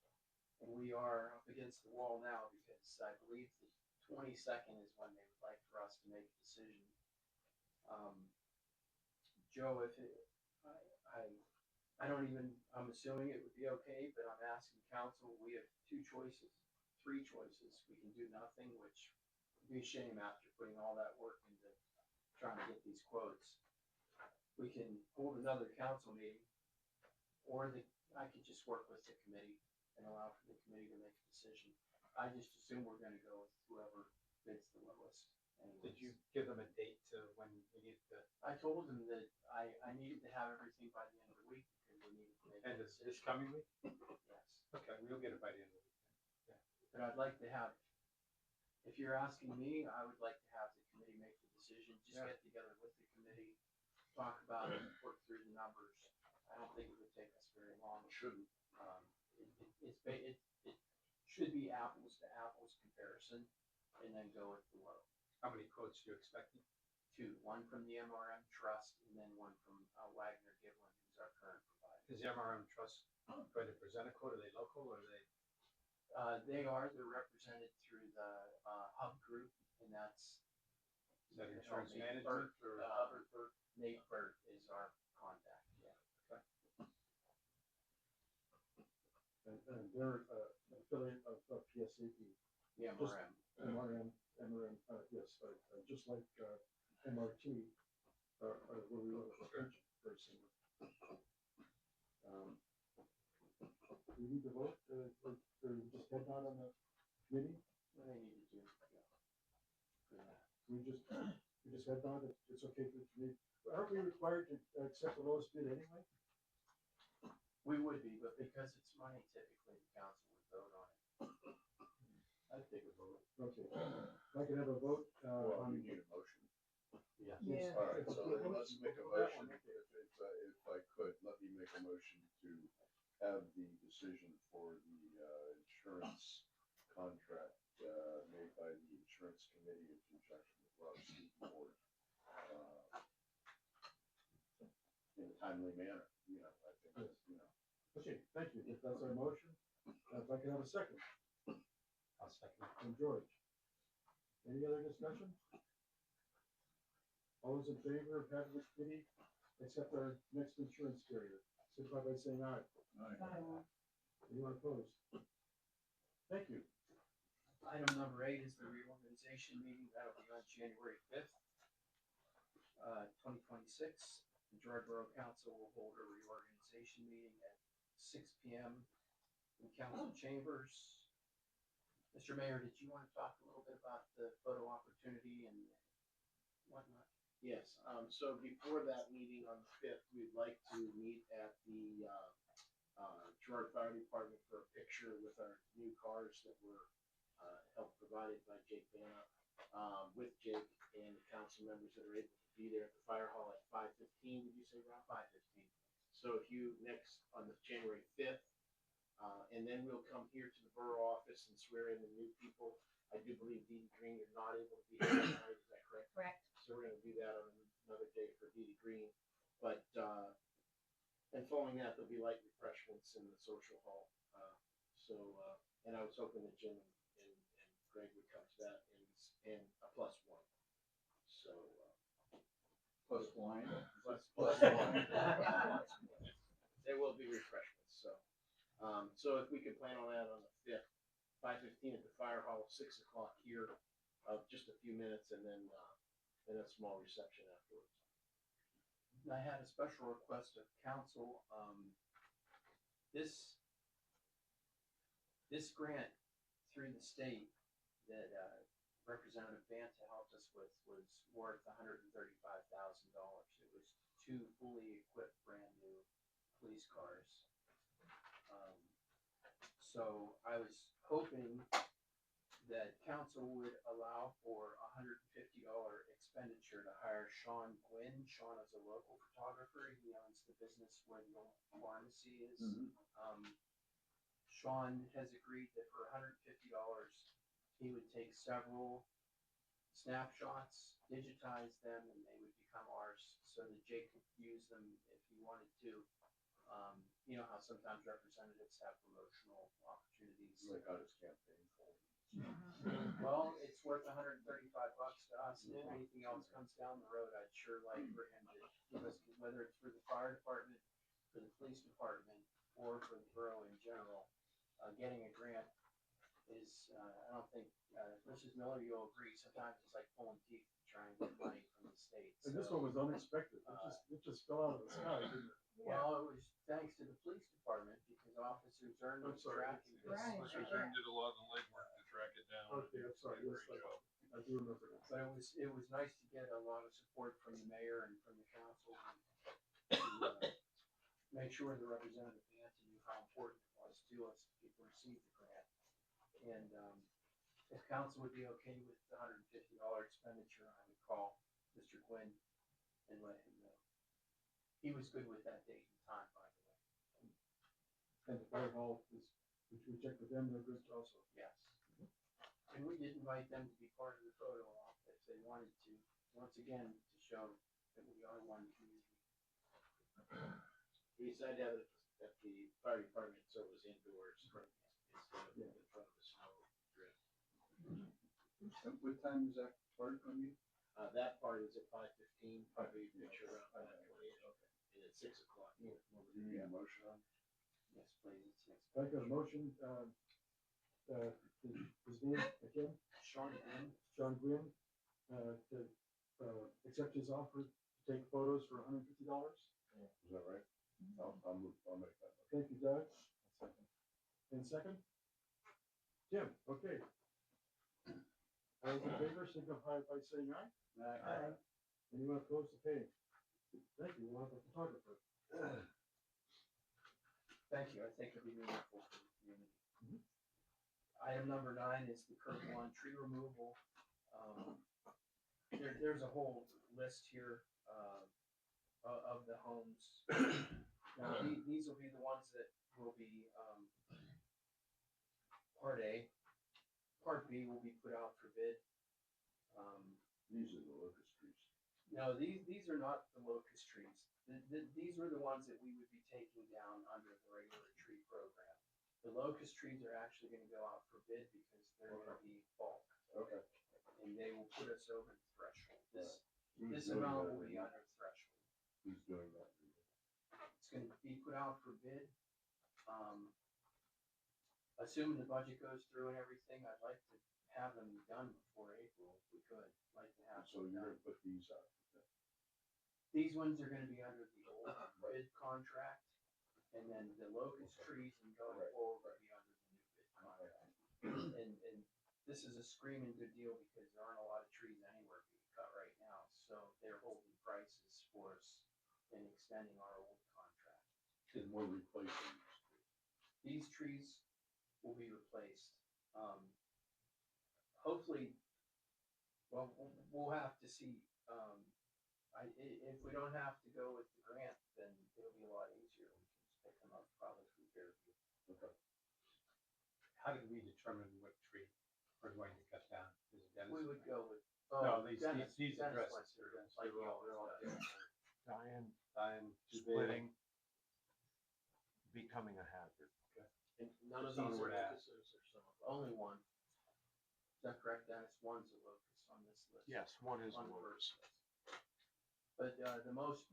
And we are up against the wall now because I believe the 22nd is when they would like for us to make a decision. Joe, if it, I'm assuming it would be okay, but I'm asking council, we have 3 choices. We can do nothing, which would be a shame after putting all that work into trying to get these quotes. We can hold another council meeting, or I could just work with the committee and allow for the committee to make a decision. I just assume we're gonna go with whoever bids the lowest. Did you give them a date to when we need to, I told them that I needed to have everything by the end of the week because we needed to make a end of decision. this coming week? Yes, Okay, we'll get it by the end of the week. but I'd like to have, if you're asking me, I would like to have the committee make the decision, just Yeah. get together with the committee, talk about it, work through the numbers. I don't think it would take us very long. It shouldn't. It should be apples to apples comparison, and then go with the low. How many quotes are you expecting? 2, one from the MRM Trust, and then one from Wagner Giblin, who's our current provider. Is the MRM Trust going to present a quote? Are they local or are they? They're represented through the Hub Group, and that's Is that No, insurance Nate management Burt, or? Nate Burt is our contact, yeah. And they're, an affiliate of PSAP. Yeah, Just- MRM. MRM, yes, just like, MRT, where we were a pension person. We need to vote, or just head nod on the committee? What do they need to do? Yeah. For that. We just head nod, it's okay for me. Aren't we required to accept the lowest bid anyway? We would be, but because it's money, typically the council would vote on it. I'd take a vote. Okay, if I can have a vote, Well, on. you need a motion. Yeah. Yeah. All right, so then let's make a That motion, one, okay. if I could, let me make a motion to have the decision for the, insurance contract, made by the insurance committee in conjunction with Rob's board, in a timely manner, I think that's. Okay, thank you, if that's our motion, if I can have a second, I'll second. from George. Any other discussion? All those in favor of having the committee accept our next insurance carrier, signify by saying aye. Anyone opposed? Thank you. Item number 8 is the reorganization meeting. That'll be on January 5th, 2026. The Girard Borough Council will hold a reorganization meeting at 6 p.m. in council chambers. Mr. Mayor, did you want to talk a little bit about the photo opportunity and whatnot? Yes, so before that meeting on the 5th, we'd like to meet at the Girard Fire Department for a picture with our new cars that were helped provided by Jake Banna, with Jake and the council members that are able to be there at the fire hall at 5:15. Did you say, Rob? 5:15. So if you on the January 5th, and then we'll come here to the borough office and swear in the new people. I do believe Dee Dee Green is not able to be here tonight, is that correct? Correct. So we're gonna do that on another day for Dee Dee Green, but, and following that, there'll be light refreshments in the social hall. And I was hoping that Jim and Greg would come to that and a +1. So, Plus wine. plus Plus wine. wine. There will be refreshments, so if we could plan on that on the 5th, 5:15 at the fire hall, 6 o'clock here, just a few minutes, and then a small reception afterwards. I had a special request of council. This grant through the state that Representative Banta helped us with was worth $135,000. It was 2 fully equipped brand new police cars. So I was hoping that council would allow for $150 expenditure to hire Sean Gwynn. Sean is a local photographer. He owns the business where the old pharmacy is. Sean has agreed that for $150, he would take several snapshots, digitize them, and they would become ours so that Jake could use them if he wanted to. You know how sometimes representatives have promotional opportunities. Like on his campaign. Well, it's worth $135 to us, and if anything else comes down the road, I'd sure like for him to give us, whether it's for the fire department, for the police department, or for the borough in general. Getting a grant is, I don't think, Mrs. Miller, you'll agree, sometimes it's like pulling teeth to try and get money from the state. And this So, one was unexpected, it just fell out of the sky, didn't it? well, it was thanks to the police department, because Officer Zern I'm was sorry. tracking this. Right. Officer Zern did a lot of the legwork to track it down. Okay, I'm sorry, Did a yes, great job. I do remember that. But it was nice to get a lot of support from the mayor and from the council to make sure the representative Banton knew how important it was to us to receive the grant. And if council would be okay with the $150 expenditure, I would call Mr. Quinn and let him know. He was good with that date and time, by the way. And the fire hall is, which we checked with them, they're good also. Yes. And we did invite them to be part of the photo op if they wanted to, once again, to show that we are one community. We decided to have it at the fire department, so it was indoors instead of in front of the snow drift. What time is that part gonna be? That part is at 5:15, probably a picture around 5:20, and at 6 o'clock. Do you need a motion on? Yes, please. I'd like a motion, his name, again, Sean Green. John Gwynn, to, accept his offer to take photos for $150. Is that right? I'll make that motion. Thank you, Doug. And second? Jim, okay. All those in favor, signify by saying aye. Aye. Anyone opposed to paying? Thank you, we'll have a photographer. Thank you, I think it'll be meaningful for the community. Mhm. Item number 9 is the curb one tree removal. There's a whole list here, of the homes. Now, these will be the ones that will be, part A. Part B will be put out for bid. These are the locust trees. No, these are not the locust trees. These were the ones that we would be taking down under the regular tree program. The locust trees are actually gonna go out for bid because they're gonna be bulk, Okay. and they will put us over the threshold. This Who's doing amount that will be review? under threshold. Who's doing that review? It's gonna be put out for bid. Assuming the budget goes through and everything, I'd like to have them done before April, if we could. Like to have So them you're done. gonna put these out. These ones are gonna be under the old bid contract, and then the locust trees and going Right. forward will be under the new bid contract. And this is a screaming good deal because there aren't a lot of trees anywhere being cut right now, so they're holding prices for us and extending our old contract. And we're replacing these trees. These trees will be replaced. Hopefully, well, we'll have to see. If we don't have to go with the grant, then it'll be a lot easier. We can just pick them up probably from Fairview. Okay. How did we determine what tree we're going to cut down? Is it Dennis? We would go with. No, these Dennis addresses went are through Dennis. like he They're all always does. different. Diane Too big. splitting, becoming a hazard. And none of Some these were are at- locusts or some of them. Only one. Is that correct, Dennis? One's a locust on this list. Yes, one is On the one. first list. But the most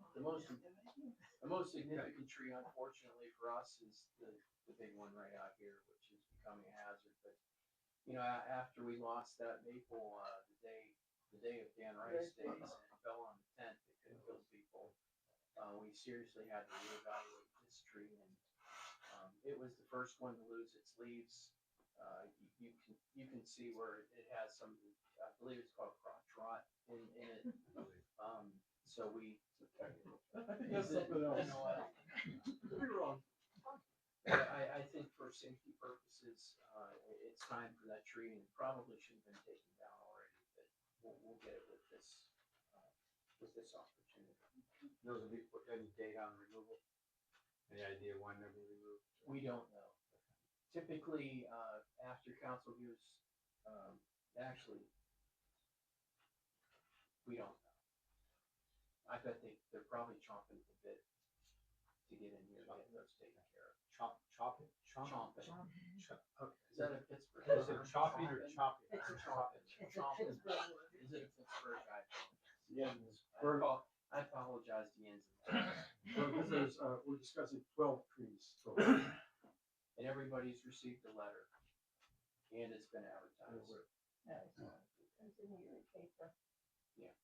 significant tree, unfortunately for us, is the big one right out here, which is becoming a hazard. But after we lost that maple, the day of Dan Rice days, and it fell on the tent, it could kill people. We seriously had to reevaluate this tree, and it was the first one to lose its leaves. You can see where it has some, I believe it's called crotch rot in it. So we. I think that's something else. Could be wrong. I think for safety purposes, it's time for that tree, and it probably should have been taken down already, but we'll get it with this opportunity. Those will be put any date on removal? Any idea when they'll be removed? We don't know. Typically, after council gives, actually, we don't know. I bet they're probably chomping at the bit to get in here and get those taken care of. Chopping? Chomping. Okay. Is that a Pittsburgh? Is it chopping or chopping? It's a Chomping. It's a Chomping. Pittsburgh word. Is it a Pittsburgh guy? Yeah. I apologize to Jens. And For visitors, we're discussing 12 trees. So, And everybody's received a letter, and it's been advertised. It's in your paper. yes,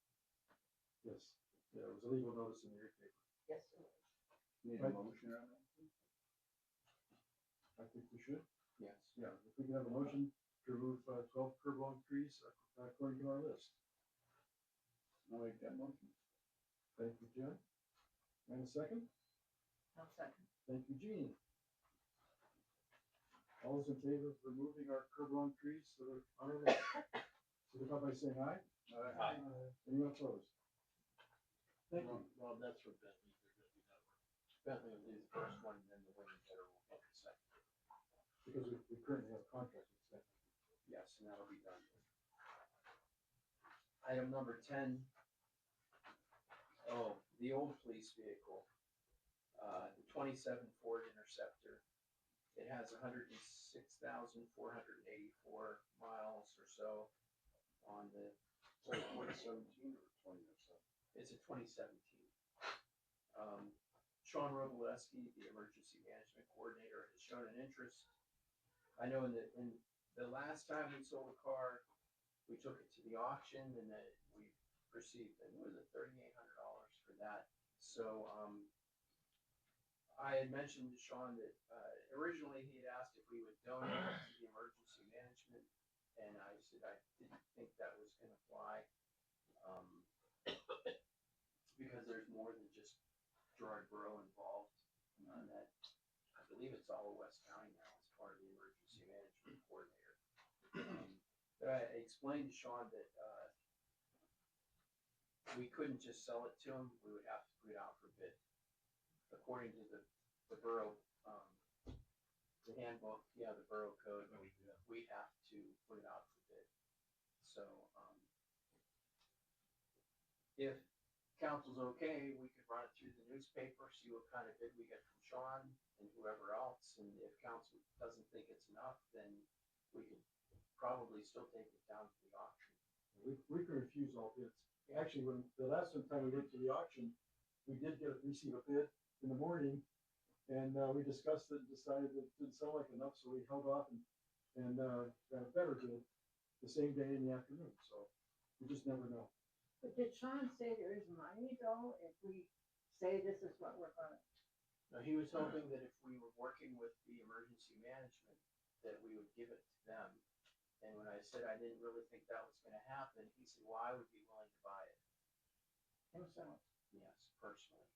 there was a legal notice in the newspaper. Yes, it is. Need a motion on that? I think we should. Yes. Yeah, if we can have a motion to remove 12 curb long trees according to our list. I'll make that motion. Thank you, Jen. And a second? I'll second. Thank you, Jean. All those in favor of removing our curb long trees that are on our list, signify by saying aye. Aye. Anyone opposed? Thank you. Rob, that's for Bentley. They're gonna do that work. Bentley will do the first one, and then the winning bidder will get the second. Because we currently have a contract with them. Yes, and that'll be done. Item number 10. Oh, the old police vehicle, the 27 Ford Interceptor. It has 106,484 miles or so on the So 2017 or 2007? It's a 2017. Sean Robolewski, the emergency management coordinator, has shown an interest. I know in the last time we sold a car, we took it to the auction and then we received, I think it was $3,800 for that. So, I had mentioned to Sean that, originally he had asked if we would donate it to the emergency management. And I said, I didn't think that was gonna fly. Because there's more than just Girard Borough involved. That, I believe it's all of West County now as part of the emergency management coordinator. But I explained to Sean that, we couldn't just sell it to him, we would have to put it out for bid. According to the borough, the handbook, the borough code, we have to put it out for bid. So, if council's okay, we could run it through the newspaper, see what kind of bid we get from Sean and whoever else, and if council doesn't think it's enough, then we could probably still take it down to the auction. We can refuse all bids. Actually, when the last time we went to the auction, we did receive a bid in the morning, and we discussed it and decided that it didn't sound like enough, so we held off and got a better bid the same day in the afternoon. So we just never know. But did Sean say there is money though, if we say this is what we're gonna? Now, he was hoping that if we were working with the emergency management, that we would give it to them. And when I said I didn't really think that was gonna happen, he said, well, I would be willing to buy it. Himself. Yes, personally.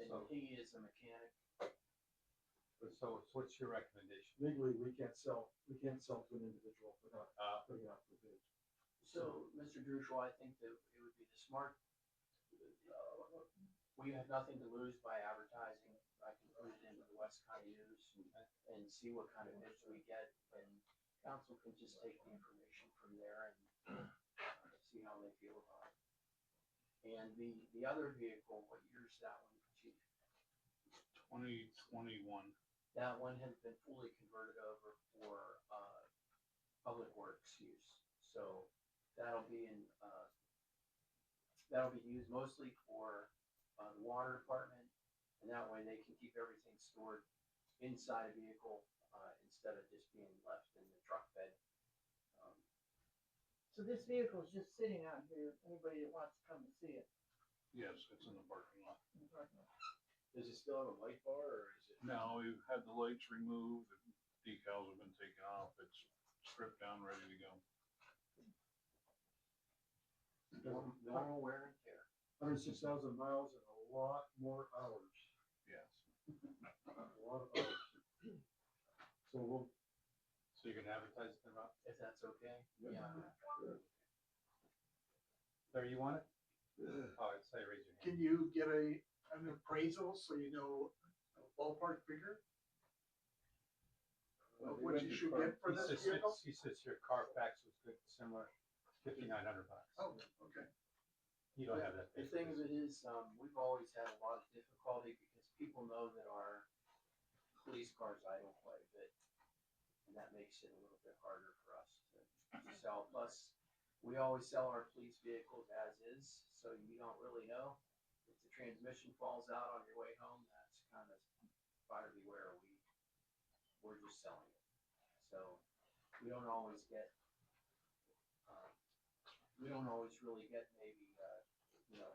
And So- he is a mechanic. So what's your recommendation? Legally, we can't sell to an individual without putting it out for bid. So, Mr. Druschel, I think that it would be the smart, we have nothing to lose by advertising. I can put it into the West County News and see what kind of bids we get, and council can just take the information from there and see how they feel about it. And the other vehicle, what year is that one, Chief? 2021. That one has been fully converted over for, public works use. So that'll be used mostly for, the water department. And that way they can keep everything stored inside a vehicle, instead of just being left in the truck bed. So this vehicle is just sitting out here, anybody that wants to come and see it. Yes, it's in the parking lot. in the parking lot. Does it still have a light bar or is it? No, we've had the lights removed, the decals have been taken off, it's stripped down, ready to go. Normal wear and tear. 106,000 miles and a lot more hours. Yes. A lot of hours. So So you can advertise it, Rob? If that's okay? Yeah. Larry, you want it? Oh, I'd say raise your hand. Can you get an appraisal so you know a ballpark figure of what you should get for this vehicle? He says your Carfax was good, similar, $5,900. Oh, okay. You don't have that. The thing of it is, we've always had a lot of difficulty because people know that our police cars idle quite a bit. And that makes it a little bit harder for us to sell. Plus, we always sell our police vehicles as is, so you don't really know. If the transmission falls out on your way home, that's kind of buyer beware. We're just selling it. So we don't always get, really get maybe,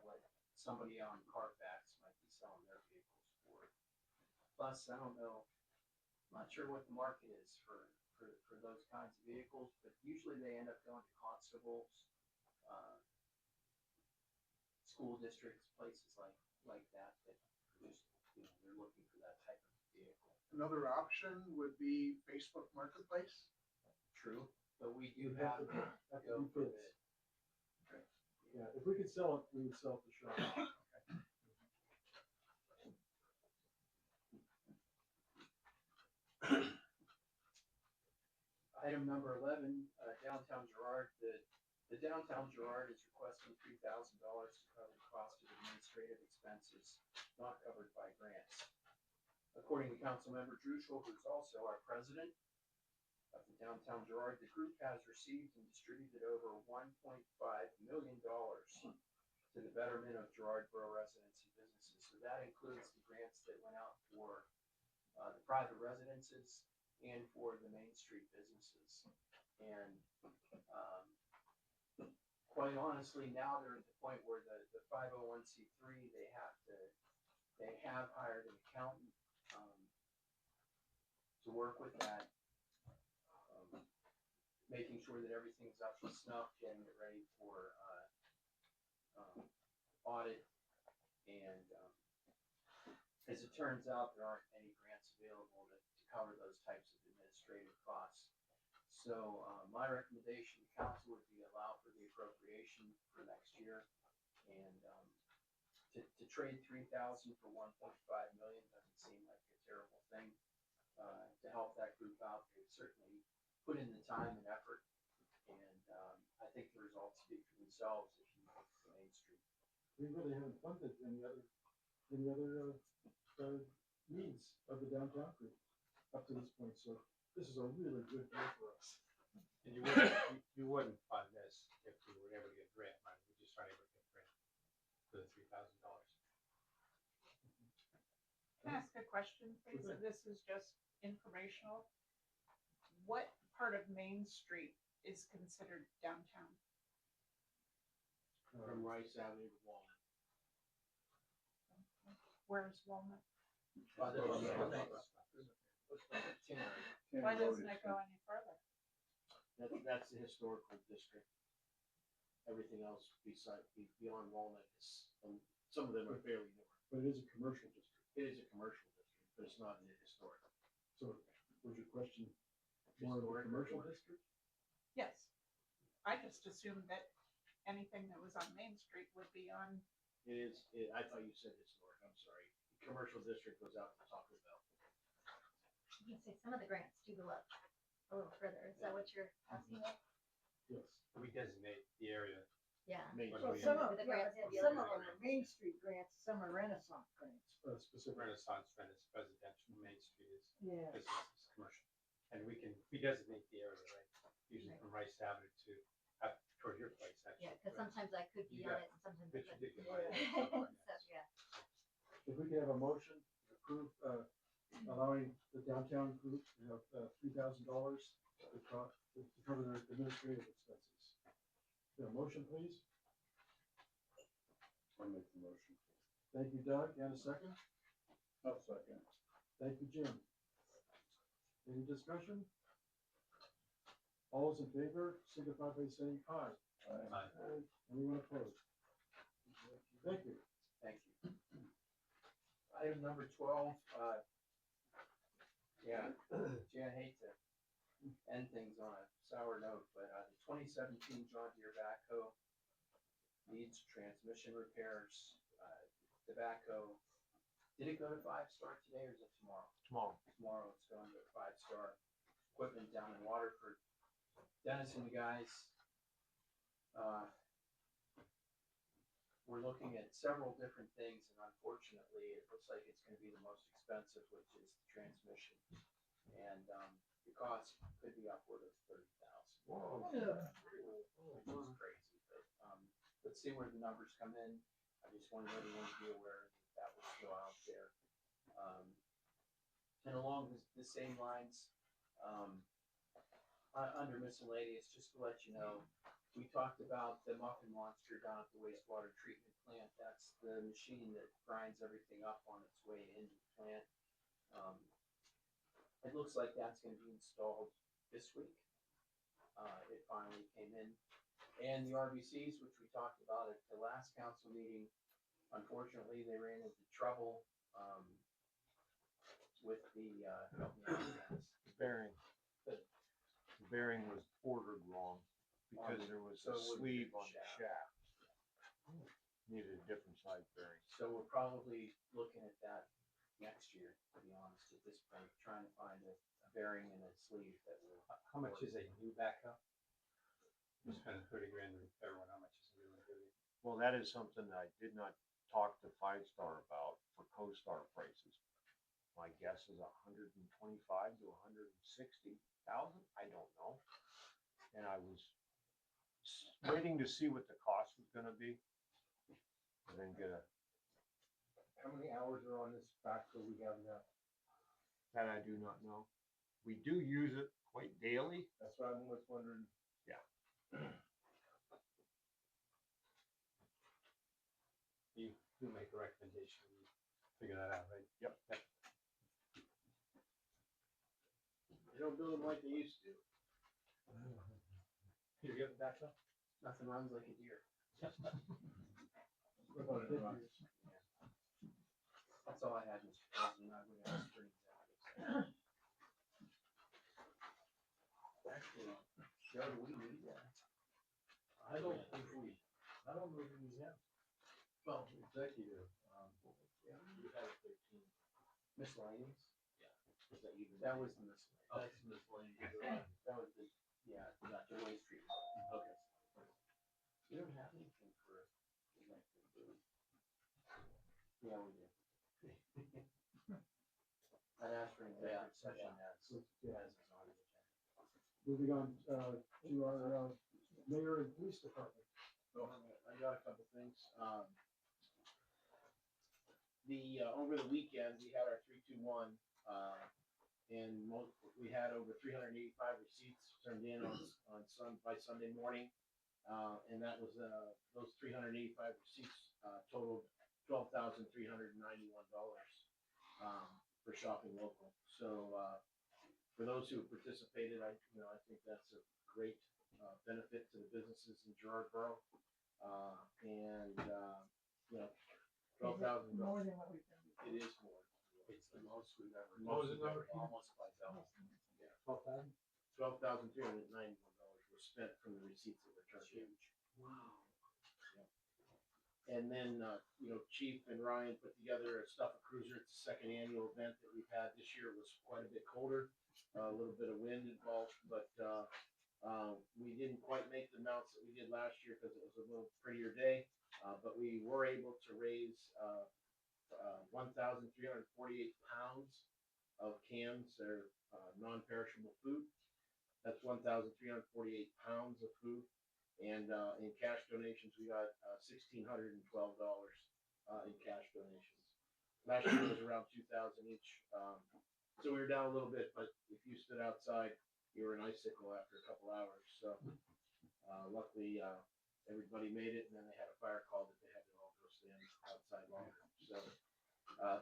what somebody on Carfax might be selling their vehicles for. Plus, I don't know, I'm not sure what the market is for those kinds of vehicles, but usually they end up going to constables, school districts, places like that just, they're looking for that type of vehicle. Another option would be Facebook Marketplace. True, but we do we have have to to go do for bids. bid. Yeah, if we could sell it, we would sell it to Sean. Item number 11, downtown Girard, the downtown Girard is requesting $3,000 to cover the cost of administrative expenses not covered by grants. According to Councilmember Druschel, who's also our president, of the downtown Girard. The group has received and distributed over $1.5 million to the betterment of Girard Borough residents and businesses. So that includes the grants that went out for the private residences and for the Main Street businesses. And quite honestly, now they're at the point where the 501c3, they have hired an accountant to work with that, making sure that everything's up to snuff, getting it ready for audit. And as it turns out, there aren't any grants available to cover those types of administrative costs. So my recommendation to council would be allow for the appropriation for next year, and to trade 3,000 for 1.5 million doesn't seem like a terrible thing. To help that group out, they've certainly put in the time and effort, and I think the results speak for themselves if you look at Main Street. We really haven't funded any other needs of the downtown group up to this point, so this is a really good deal for us. And you wouldn't fund this if we were able to get grant money. We just aren't able to get grant for the $3,000. Can I ask a question, please? Sure. And this is just informational. What part of Main Street is considered downtown? From Rice Avenue to Walnut. Where's Walnut? Why Why doesn't it go any further? That's the historical district. Everything else beyond Walnut is, some of them are fairly newer. But it is a commercial district, It is a commercial district, but it's not in the historic. so was your question more of a commercial district? Yes. I just assumed that anything that was on Main Street would be on. I thought you said historic, I'm sorry. Commercial district goes out to Taco Bell. You can say some of the grants do go up a little further. Is that what you're asking? Yes. We designate the area. Yeah. Main What So do we Street. some of, The yeah, grants will be some other of them are Main Street grants, some are Renaissance grants. Specific. Renaissance, residential, Main Street is Yeah. business, is commercial. And we designate the area, right? Usually from Rice Avenue to up toward your place, actually. Yeah, because sometimes I could be You on got- it and sometimes I But you couldn't. did get Yeah. money. So, yeah. If we could have a motion to approve, allowing the downtown group to have $3,000 to cover their administrative expenses. A motion, please? I'll make the motion. Thank you, Doug, and a second? I'll second. Thank you, Jim. Any discussion? All those in favor signify by saying aye. Aye. Anyone opposed? Thank you. Thank you. Item number 12, Jan, hate to end things on a sour note, but the 2017 John Deere backhoe needs transmission repairs. The backhoe, did it go to 5-star today or is it tomorrow? Tomorrow it's going to 5-star. Equipment down in Waterford. Dennis and the guys, we're looking at several different things, and unfortunately, it looks like it's going to be the most expensive, which is the transmission. And the cost could be upward of $30,000. Which is crazy, but let's see where the numbers come in. I just wanted everyone to be aware that that was still out there. And along the same lines, under miscellaneous, just to let you know, we talked about the muffin monster down at the wastewater treatment plant. That's the machine that grinds everything up on its way into the plant. It looks like that's going to be installed this week. It finally came in. And the RBCs, which we talked about at the last council meeting, unfortunately, they ran into trouble with the help me out, Dennis. Bearing. The bearing was ordered wrong because there was So a it wouldn't sleeve fit the on the shaft. Needed a different size bearing. So we're probably looking at that next year, to be honest, at this point, trying to find a bearing and a sleeve that will. How much is a new backhoe? We spent $30 grand to repair one. How much is a new one? Well, that is something that I did not talk to 5-star about for CoStar prices. My guess is 125 to 160,000. I don't know. And I was waiting to see what the cost was gonna be. And then get a, How many hours are on this backhoe we have now? that I do not know. We do use it quite daily. That's what I was wondering. Yeah. You make a recommendation, you figure that out, right? Yep. They don't build them like they used to. You get it back up? Nothing runs like a deer. What about this year? That's all I had, Mr. President. I would ask for an executive session. Actually, Joe, do we need that? I don't think we have. Well, executive, yeah, we had a 13. Miscellaneous? Was that even? That was the miscellaneous. That's miscellaneous. That was the, yeah, not the waste treatment. Okay. We don't have anything for executive, do we? Yeah, we do. I'd ask for an executive session as is on the agenda. Moving on, to our, mayor and police department. So I got a couple things. Over the weekend, we had our 321, and we had over 385 receipts turned in by Sunday morning. And that was, those 385 receipts, totaled $12,391, for shopping local. So, for those who have participated, I think that's a great, benefit to the businesses in Girard Borough. And, 12,000. More than what we've done. It is more. It's the most we've ever. Most What was the we've number? ever- Almost by double. Yeah. 12,000? $12,391 were spent from the receipts that were turned in. Wow. And then, Chief and Ryan put together a Stuff a Cruiser. It's the second annual event that we've had this year. It was quite a bit colder, a little bit of wind involved, but, we didn't quite make the amounts that we did last year because it was a little prettier day. But we were able to raise, 1,348 pounds of cans or, non-perishable food. That's 1,348 pounds of food. And, in cash donations, we got, $1,612, in cash donations. Last year was around 2,000 each. So we were down a little bit, but if you stood outside, you were an icicle after a couple hours. So, luckily, everybody made it, and then they had a fire call that they had to all go stand outside longer. So,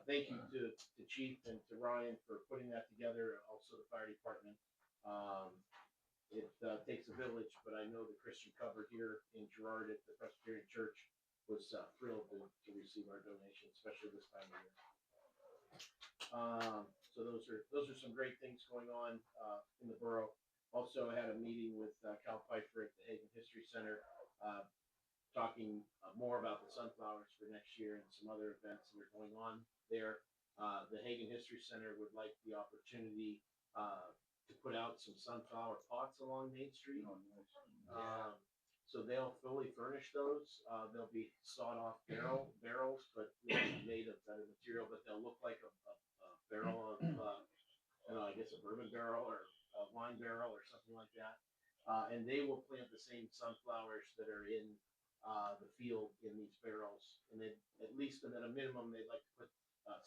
thank you to Chief and to Ryan for putting that together, also the fire department. It takes a village, but I know the Christian cover here in Girard at the Presbyterian Church was thrilled to receive our donation, especially this time of year. So those are some great things going on in the borough. Also, I had a meeting with Cal Pfeiffer at the Hagen History Center, talking more about the sunflowers for next year and some other events that are going on there. The Hagen History Center would like the opportunity to put out some sunflower pots along Main Street. So they'll fully furnish those. They'll be sawed off barrels, but made of better material, but they'll look like a barrel of, I guess a bourbon barrel or a wine barrel or something like that. And they will plant the same sunflowers that are in the field in these barrels. And then at least at a minimum, they'd like to put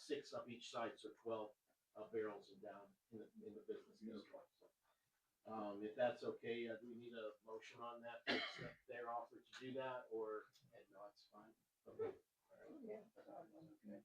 6 up each side, so 12 barrels and down in the business district. If that's okay, do we need a motion on that to accept their offer to do that, or no, it's fine. Okay. All right. Yeah. Okay.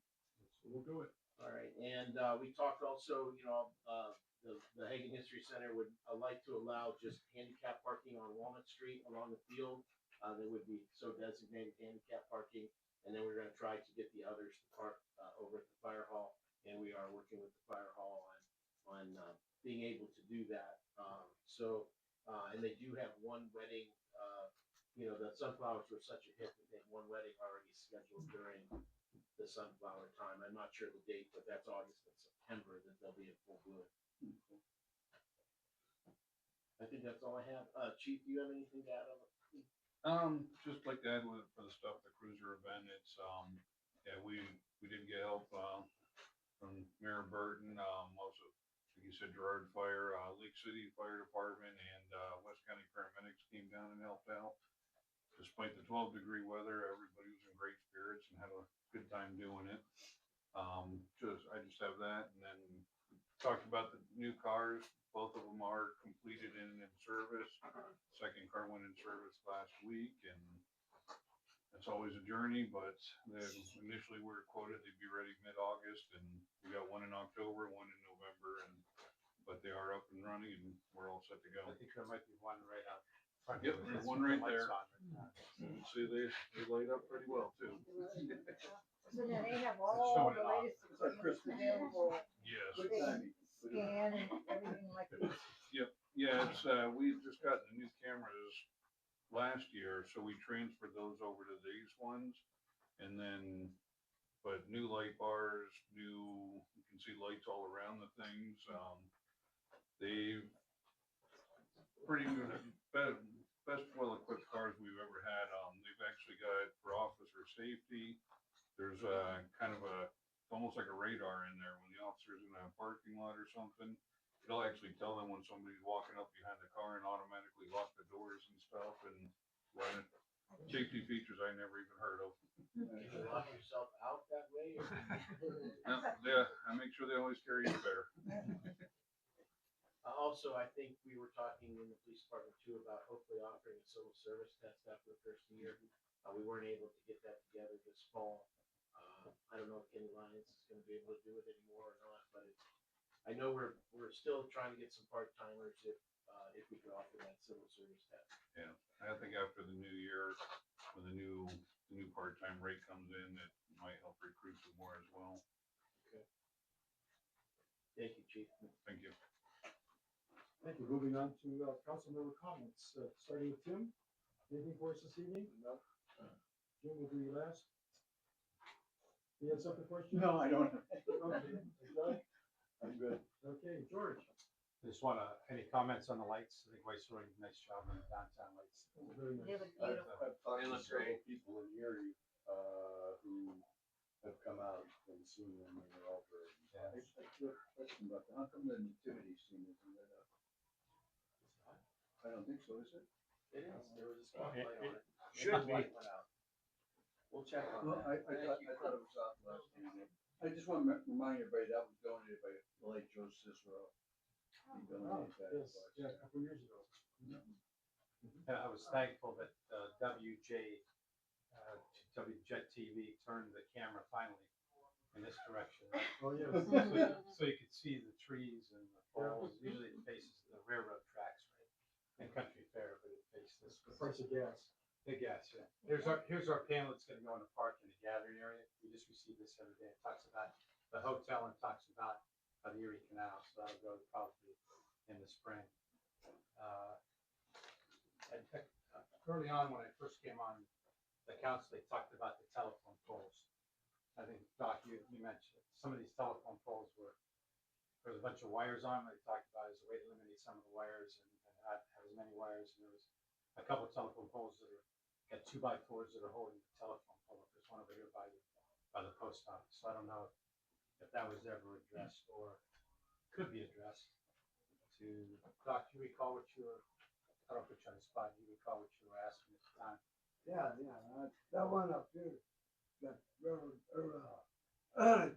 So we'll do it. All right, and we talked also, the Hagen History Center would like to allow just handicap parking on Walnut Street along the field. There would be so designated handicap parking, and then we're gonna try to get the others to park over at the fire hall, and we are working with the fire hall on being able to do that. And they do have one wedding, the sunflowers were such a hit that they have one wedding already scheduled during the sunflower time. I'm not sure the date, but that's August and September that they'll be in full bloom. I think that's all I have. Chief, do you have anything to add on the? Just like to add for the Stuff the Cruiser event, it's, yeah, we did get help, from Mayor Burton, also, like you said, Girard Fire, Lake City Fire Department, and West County paramedics came down and helped out. Despite the 12-degree weather, everybody was in great spirits and had a good time doing it. I just have that, and then talked about the new cars. Both of them are completed and in service. Second car went in service last week, and it's always a journey, but they initially were quoted they'd be ready mid-August, and we got one in October, one in November, but they are up and running, and we're all set to go. I think there might be one right out front. Yep, with there's the one right lights there. on right now. See, they light up pretty well too. So then they have all Showing the it off. latest equipment available, Yes. they can scan and everything like this. Yep, yeah, it's, we just got the new cameras last year, so we transferred those over to these ones. And then, but new light bars, you can see lights all around the things. They pretty good, best well-equipped cars we've ever had. They've actually got for officer safety, there's kind of almost like a radar in there. When the officer's in a parking lot or something, it'll actually tell them when somebody's walking up behind the car and automatically lock the doors and stuff, and safety features I never even heard of. Can you lock yourself out that way? Yeah, I make sure they always carry a spare. Also, I think we were talking in the police department too about hopefully offering a civil service test after the first year. We weren't able to get that together this fall. I don't know if Kenny Lyons is gonna be able to do it anymore or not, but I know we're still trying to get some part-timers if we could offer that civil service test. Yeah, I think after the new year, when the new part-time rate comes in, it might help recruit some more as well. Okay. Thank you, Chief. Thank you. Thank you. Moving on to council member comments, starting with Tim. Anything for us this evening? No. Jim will be last. You have something for us, Jim? No, I don't. Okay. Doug? I'm good. Okay, George. Just any comments on the lights? I think White's doing a nice job on the downtown lights. Very They nice. look beautiful. I've talked They to look several great. people in Erie, who have come out and seen them, and they're all very. Yeah. I have a question about that. How come the nativity scene isn't lit up? I don't think so, is it? It is, there was a spotlight on it. Should be. Light went out. We'll check on Well, that. I thought it was off last meeting. I just want to remind everybody that was donated by the late Joe Cicero. He Oh, donated that. yes, yeah, a couple years ago. And I was thankful that WJET TV turned the camera finally in this direction. Oh, yes. So you could see the trees and the falls. Usually it faces the railroad tracks, right? And Country Fair, but it faces this. The price of gas. Big gas, yeah. Here's our panel that's gonna go in the park in the gathering area. We just received this other day. It talks about the hotel and talks about the Erie Canal, so that'll go probably in the spring. Early on, when I first came on the council, they talked about the telephone poles. I think, Doc, you mentioned it. Some of these telephone poles there was a bunch of wires on them. They talked about as a way to eliminate some of the wires and not have as many wires. And there was a couple of telephone poles that got 2x4s that are holding the telephone pole. There's one over here by the post office. So I don't know if that was ever addressed or could be addressed. Doc, do you recall what you were, I don't put you on the spot, do you recall what you were asking at the time? Yeah, that one up here, that railroad,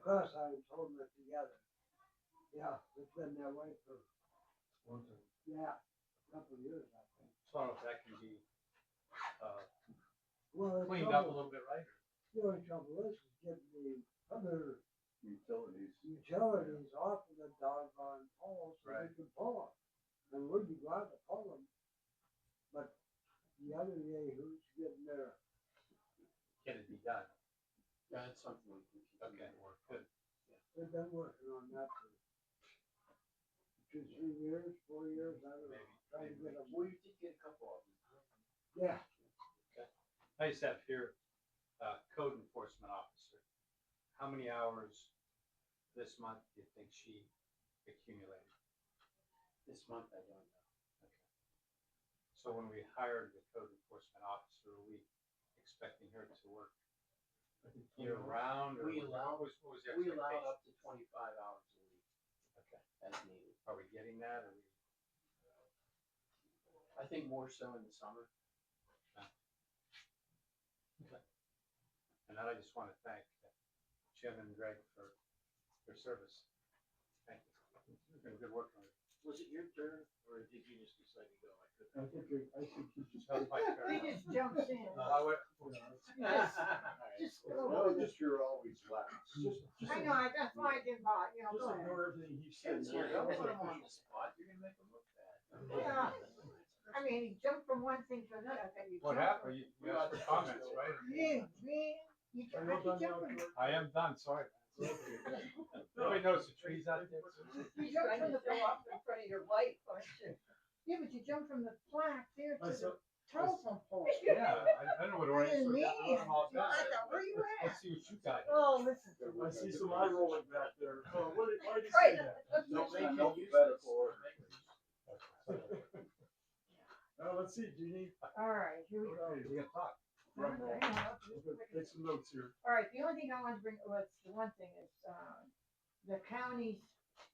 cross lines holding it together. Yeah, it's been that way for, One time. yeah, a couple of years, I think. So I don't know if that can be Well, the cleaned up a trouble- little bit, right? The only trouble is getting the other Utilities. off of the doggone poles so Right. we can pull them. And we'd be glad to pull them. But the other yahoos getting there. Can it be done? Yeah, that's something we can continue Okay, to work on. good. They've been working on that for 2-3 years, 4 years, I don't know. Maybe. Trying to get them. Well, you did get a couple of them. Yeah, I just have here, code enforcement officer. How many hours this month do you think she accumulated? This month, I don't know. Okay. So when we hired the code enforcement officer, are we expecting her to work I think year round, or We what was the We allow expectation? up to 25 hours a week Okay, as needed. are we getting that, or we? I think more so in the summer. Okay. And then I just want to thank Jim and Greg for their service. Thank you. It's been good work on it. Was it your turn, or did you just decide to go? I think he just. That was my turn. He just jumps in. I went- Just No, just you're always last. I know, that's why I didn't bother, you know, Just go ahead. ignore everything he said. Don't put him on the spot, you're gonna make him look bad. Yeah. I mean, he jumped from one thing to another. I thought you What jumped happened? You asked for comments, right? from- Yeah, man, you Are jumped, you I done keep now, jumping. George? I am done, sorry. Nobody knows the trees out there. You jumped from the block in front of your wife, aren't you? Yeah, but you jumped from the plaque there to the telephone pole. Yeah, I don't know what What do you orange. mean? I thought, where you Let's at? see what you got. Oh, listen. I see some eye rolling back there. Oh, why did you Right. say that? Don't make It's it alphabetical order. Let's see, do you need? All right, here we go. We can talk. Drum roll. Hang on. Take some notes here. All right, the only thing I want to bring, the one thing is, the county's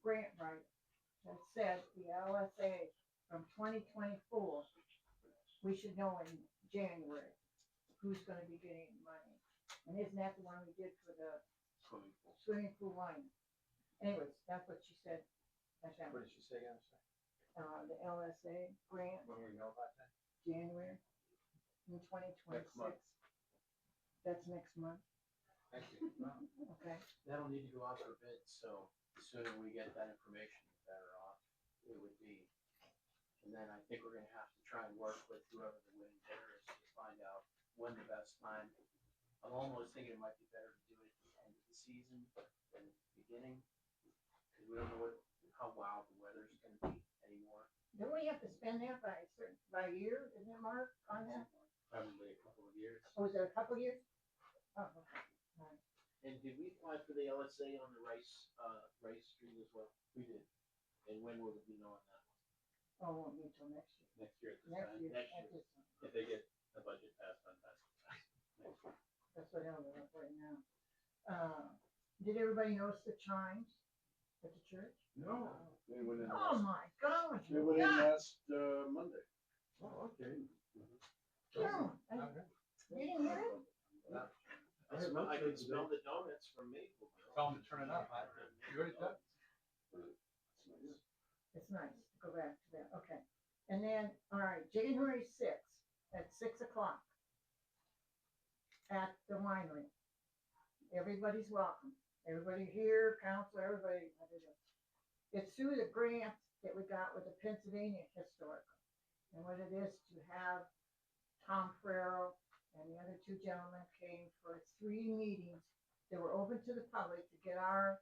grant writer has said the LSA from 2024, we should know in January who's gonna be getting money. And isn't that the one we did for the swimming pool line? Anyways, that's what she said. That's that, What did she say again? the LSA grant, When we know about that? January in 2026. That's next month, Thank you. okay? That'll need to go out for bid, so the sooner we get that information, the better off it would be. And then I think we're gonna have to try and work with whoever the winning bidder is to find out when the best time. I'm almost thinking it might be better to do it at the end of the season than the beginning, because we don't know how wild the weather's gonna be anymore. Don't we have to spend that by year, isn't there, Mark, on that? Probably a couple of years. Oh, is it a couple years? Oh, okay. All right. And did we apply for the LSA on the Rice Street as well? We did. And when will we know on that? Oh, it won't be until next year. Next year at this Next time? year, Next at year. this time. If they get the budget passed on time. That's what I'm doing right now. Did everybody notice the chimes at the church? No. They went in Oh, last, my gosh. they went in last, Monday. Oh, okay. Yeah, you didn't hear it? I can smell the donuts from Maple. Tell them to turn it up. You heard it, Doug? It's nice to go back to that, okay. And then, all right, January 6th at 6 o'clock at the winery. Everybody's welcome. Everybody here, council, everybody. It's through the grant that we got with the Pennsylvania Historical. And what it is to have Tom Ferrell and the other two gentlemen came for 3 meetings that were open to the public to get our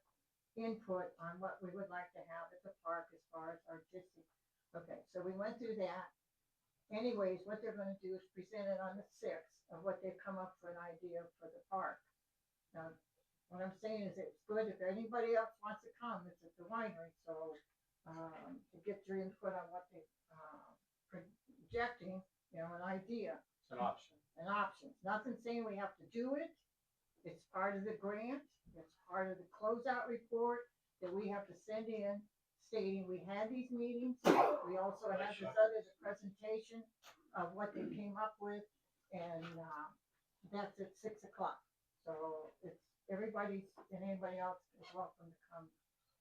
input on what we would like to have at the park as far as artistic. Okay, so we went through that. Anyways, what they're gonna do is present it on the 6th of what they've come up for an idea for the park. Now, what I'm saying is it's good if anybody else wants to come, it's at the winery, so, to get your input on what they, projecting, you know, an idea. It's an option. An option. Nothing saying we have to do it. It's part of the grant. It's part of the closeout report that we have to send in stating we had these meetings. We also had this other presentation of what they came up with, and that's at 6 o'clock. So it's everybody and anybody else is welcome to come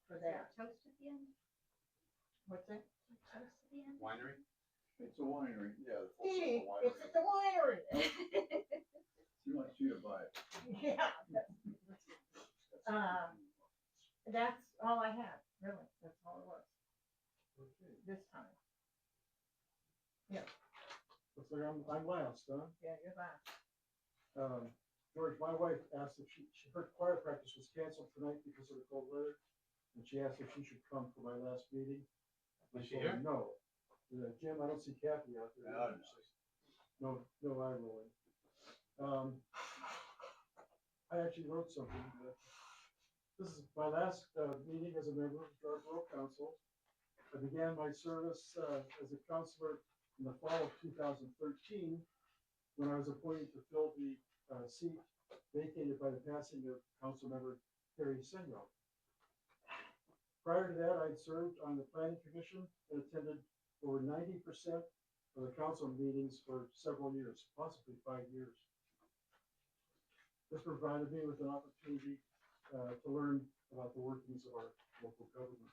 for that. Toast at the end? What's that? Toast at the end? Winery? It's a winery, yeah. the full Hey, circle it's winery. at the winery. She wants you to buy it. Yeah. That's all I had, really. That's all it was Okay. this time. Looks like I'm last, huh? Yeah, you're last. George, my wife asked if her choir practice was canceled tonight because of the cold weather. And she asked if she should come for my last meeting. Was she I told her here? No. Jim, I don't see Kathy out there. No, No eye rolling. I actually wrote something. This is my last meeting as a member of the Girard Borough Council. I began my service as a councilor in the fall of 2013 when I was appointed to fill the seat vacated by the passing of Councilmember Terry Senyo. Prior to that, I'd served on the planning commission and attended over 90% of the council meetings for several years, possibly 5 years. This provided me with an opportunity to learn about the workings of our local government.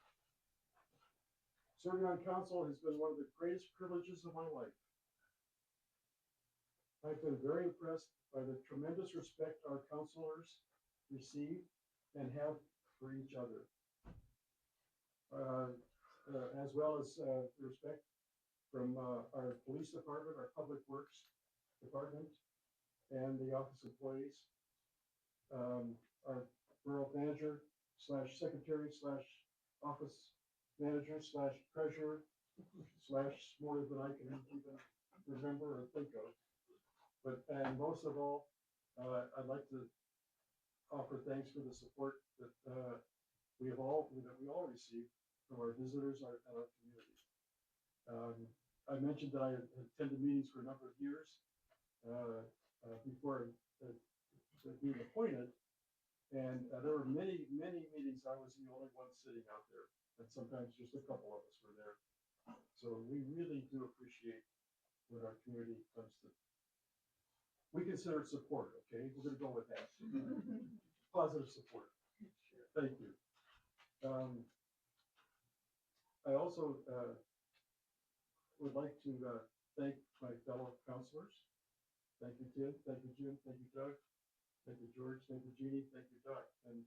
Serving on council has been one of the greatest privileges of my life. I've been very impressed by the tremendous respect our councilors receive and have for each other, as well as respect from our police department, our public works department, and the office employees, our borough manager slash secretary slash office manager slash treasurer slash more than I can even remember or think of. But, and most of all, I'd like to offer thanks for the support that we all receive from our visitors and our community. I mentioned that I had attended meetings for a number of years before being appointed, and there were many meetings I was the only one sitting out there, and sometimes just a couple of us were there. So we really do appreciate what our community comes to. We consider it support, okay? We're gonna go with that. Positive support. Thank you. I also would like to thank my fellow councilors. Thank you, Tim. Thank you, Jim. Thank you, Doug. Thank you, George. Thank you, Jeannie. Thank you, Doc. And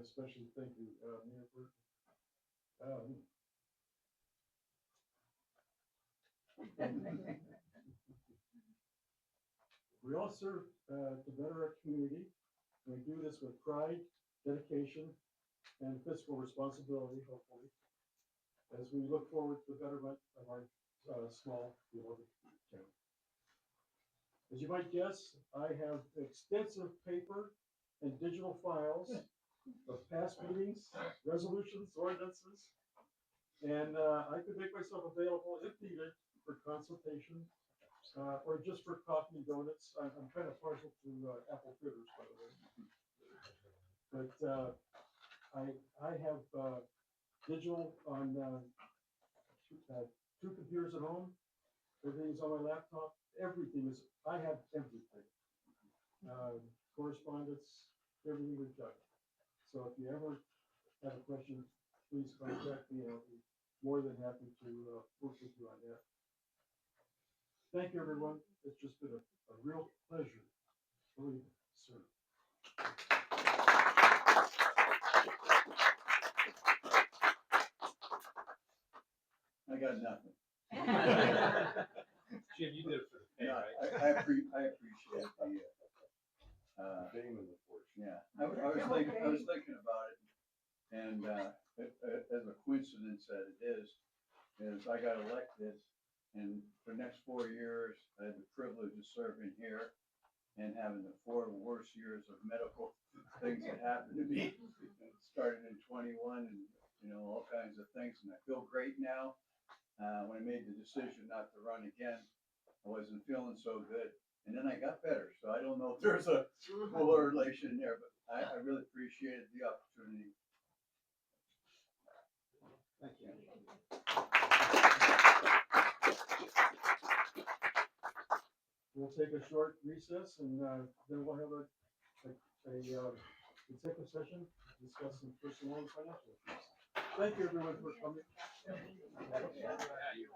especially thank you, Mayor Burton. We all serve to better our community. We do this with pride, dedication, and fiscal responsibility, hopefully, as we look forward to the betterment of our small beloved town. As you might guess, I have extensive paper and digital files of past meetings, resolutions, ordinances, and I could make myself available if needed for consultation or just for coffee and donuts. I'm kind of partial to apple fritters, by the way. But I have digital on 2 computers at home. Everything's on my laptop. Everything is, I have everything. Correspondence, everything we've done. So if you ever have a question, please contact me. I'll be more than happy to work with you on that. Thank you, everyone. It's just been a real pleasure. Believe it, sir. I got nothing. Jim, you did it for the pay, No, right? I appreciate the fame and the fortune. Yeah, I was thinking about it, and as a coincidence that it is I got elected, and for the next 4 years, I had the privilege of serving here and having the 4 worst years of medical things that happened to me. It started in 21, and all kinds of things, and I feel great now. When I made the decision not to run again, I wasn't feeling so good, and then I got better. So I don't know if there's a correlation there, but I really appreciated the opportunity. Thank you. We'll take a short recess, and then we'll have a executive session, discuss some personal and financial issues. Thank you, everyone, for coming.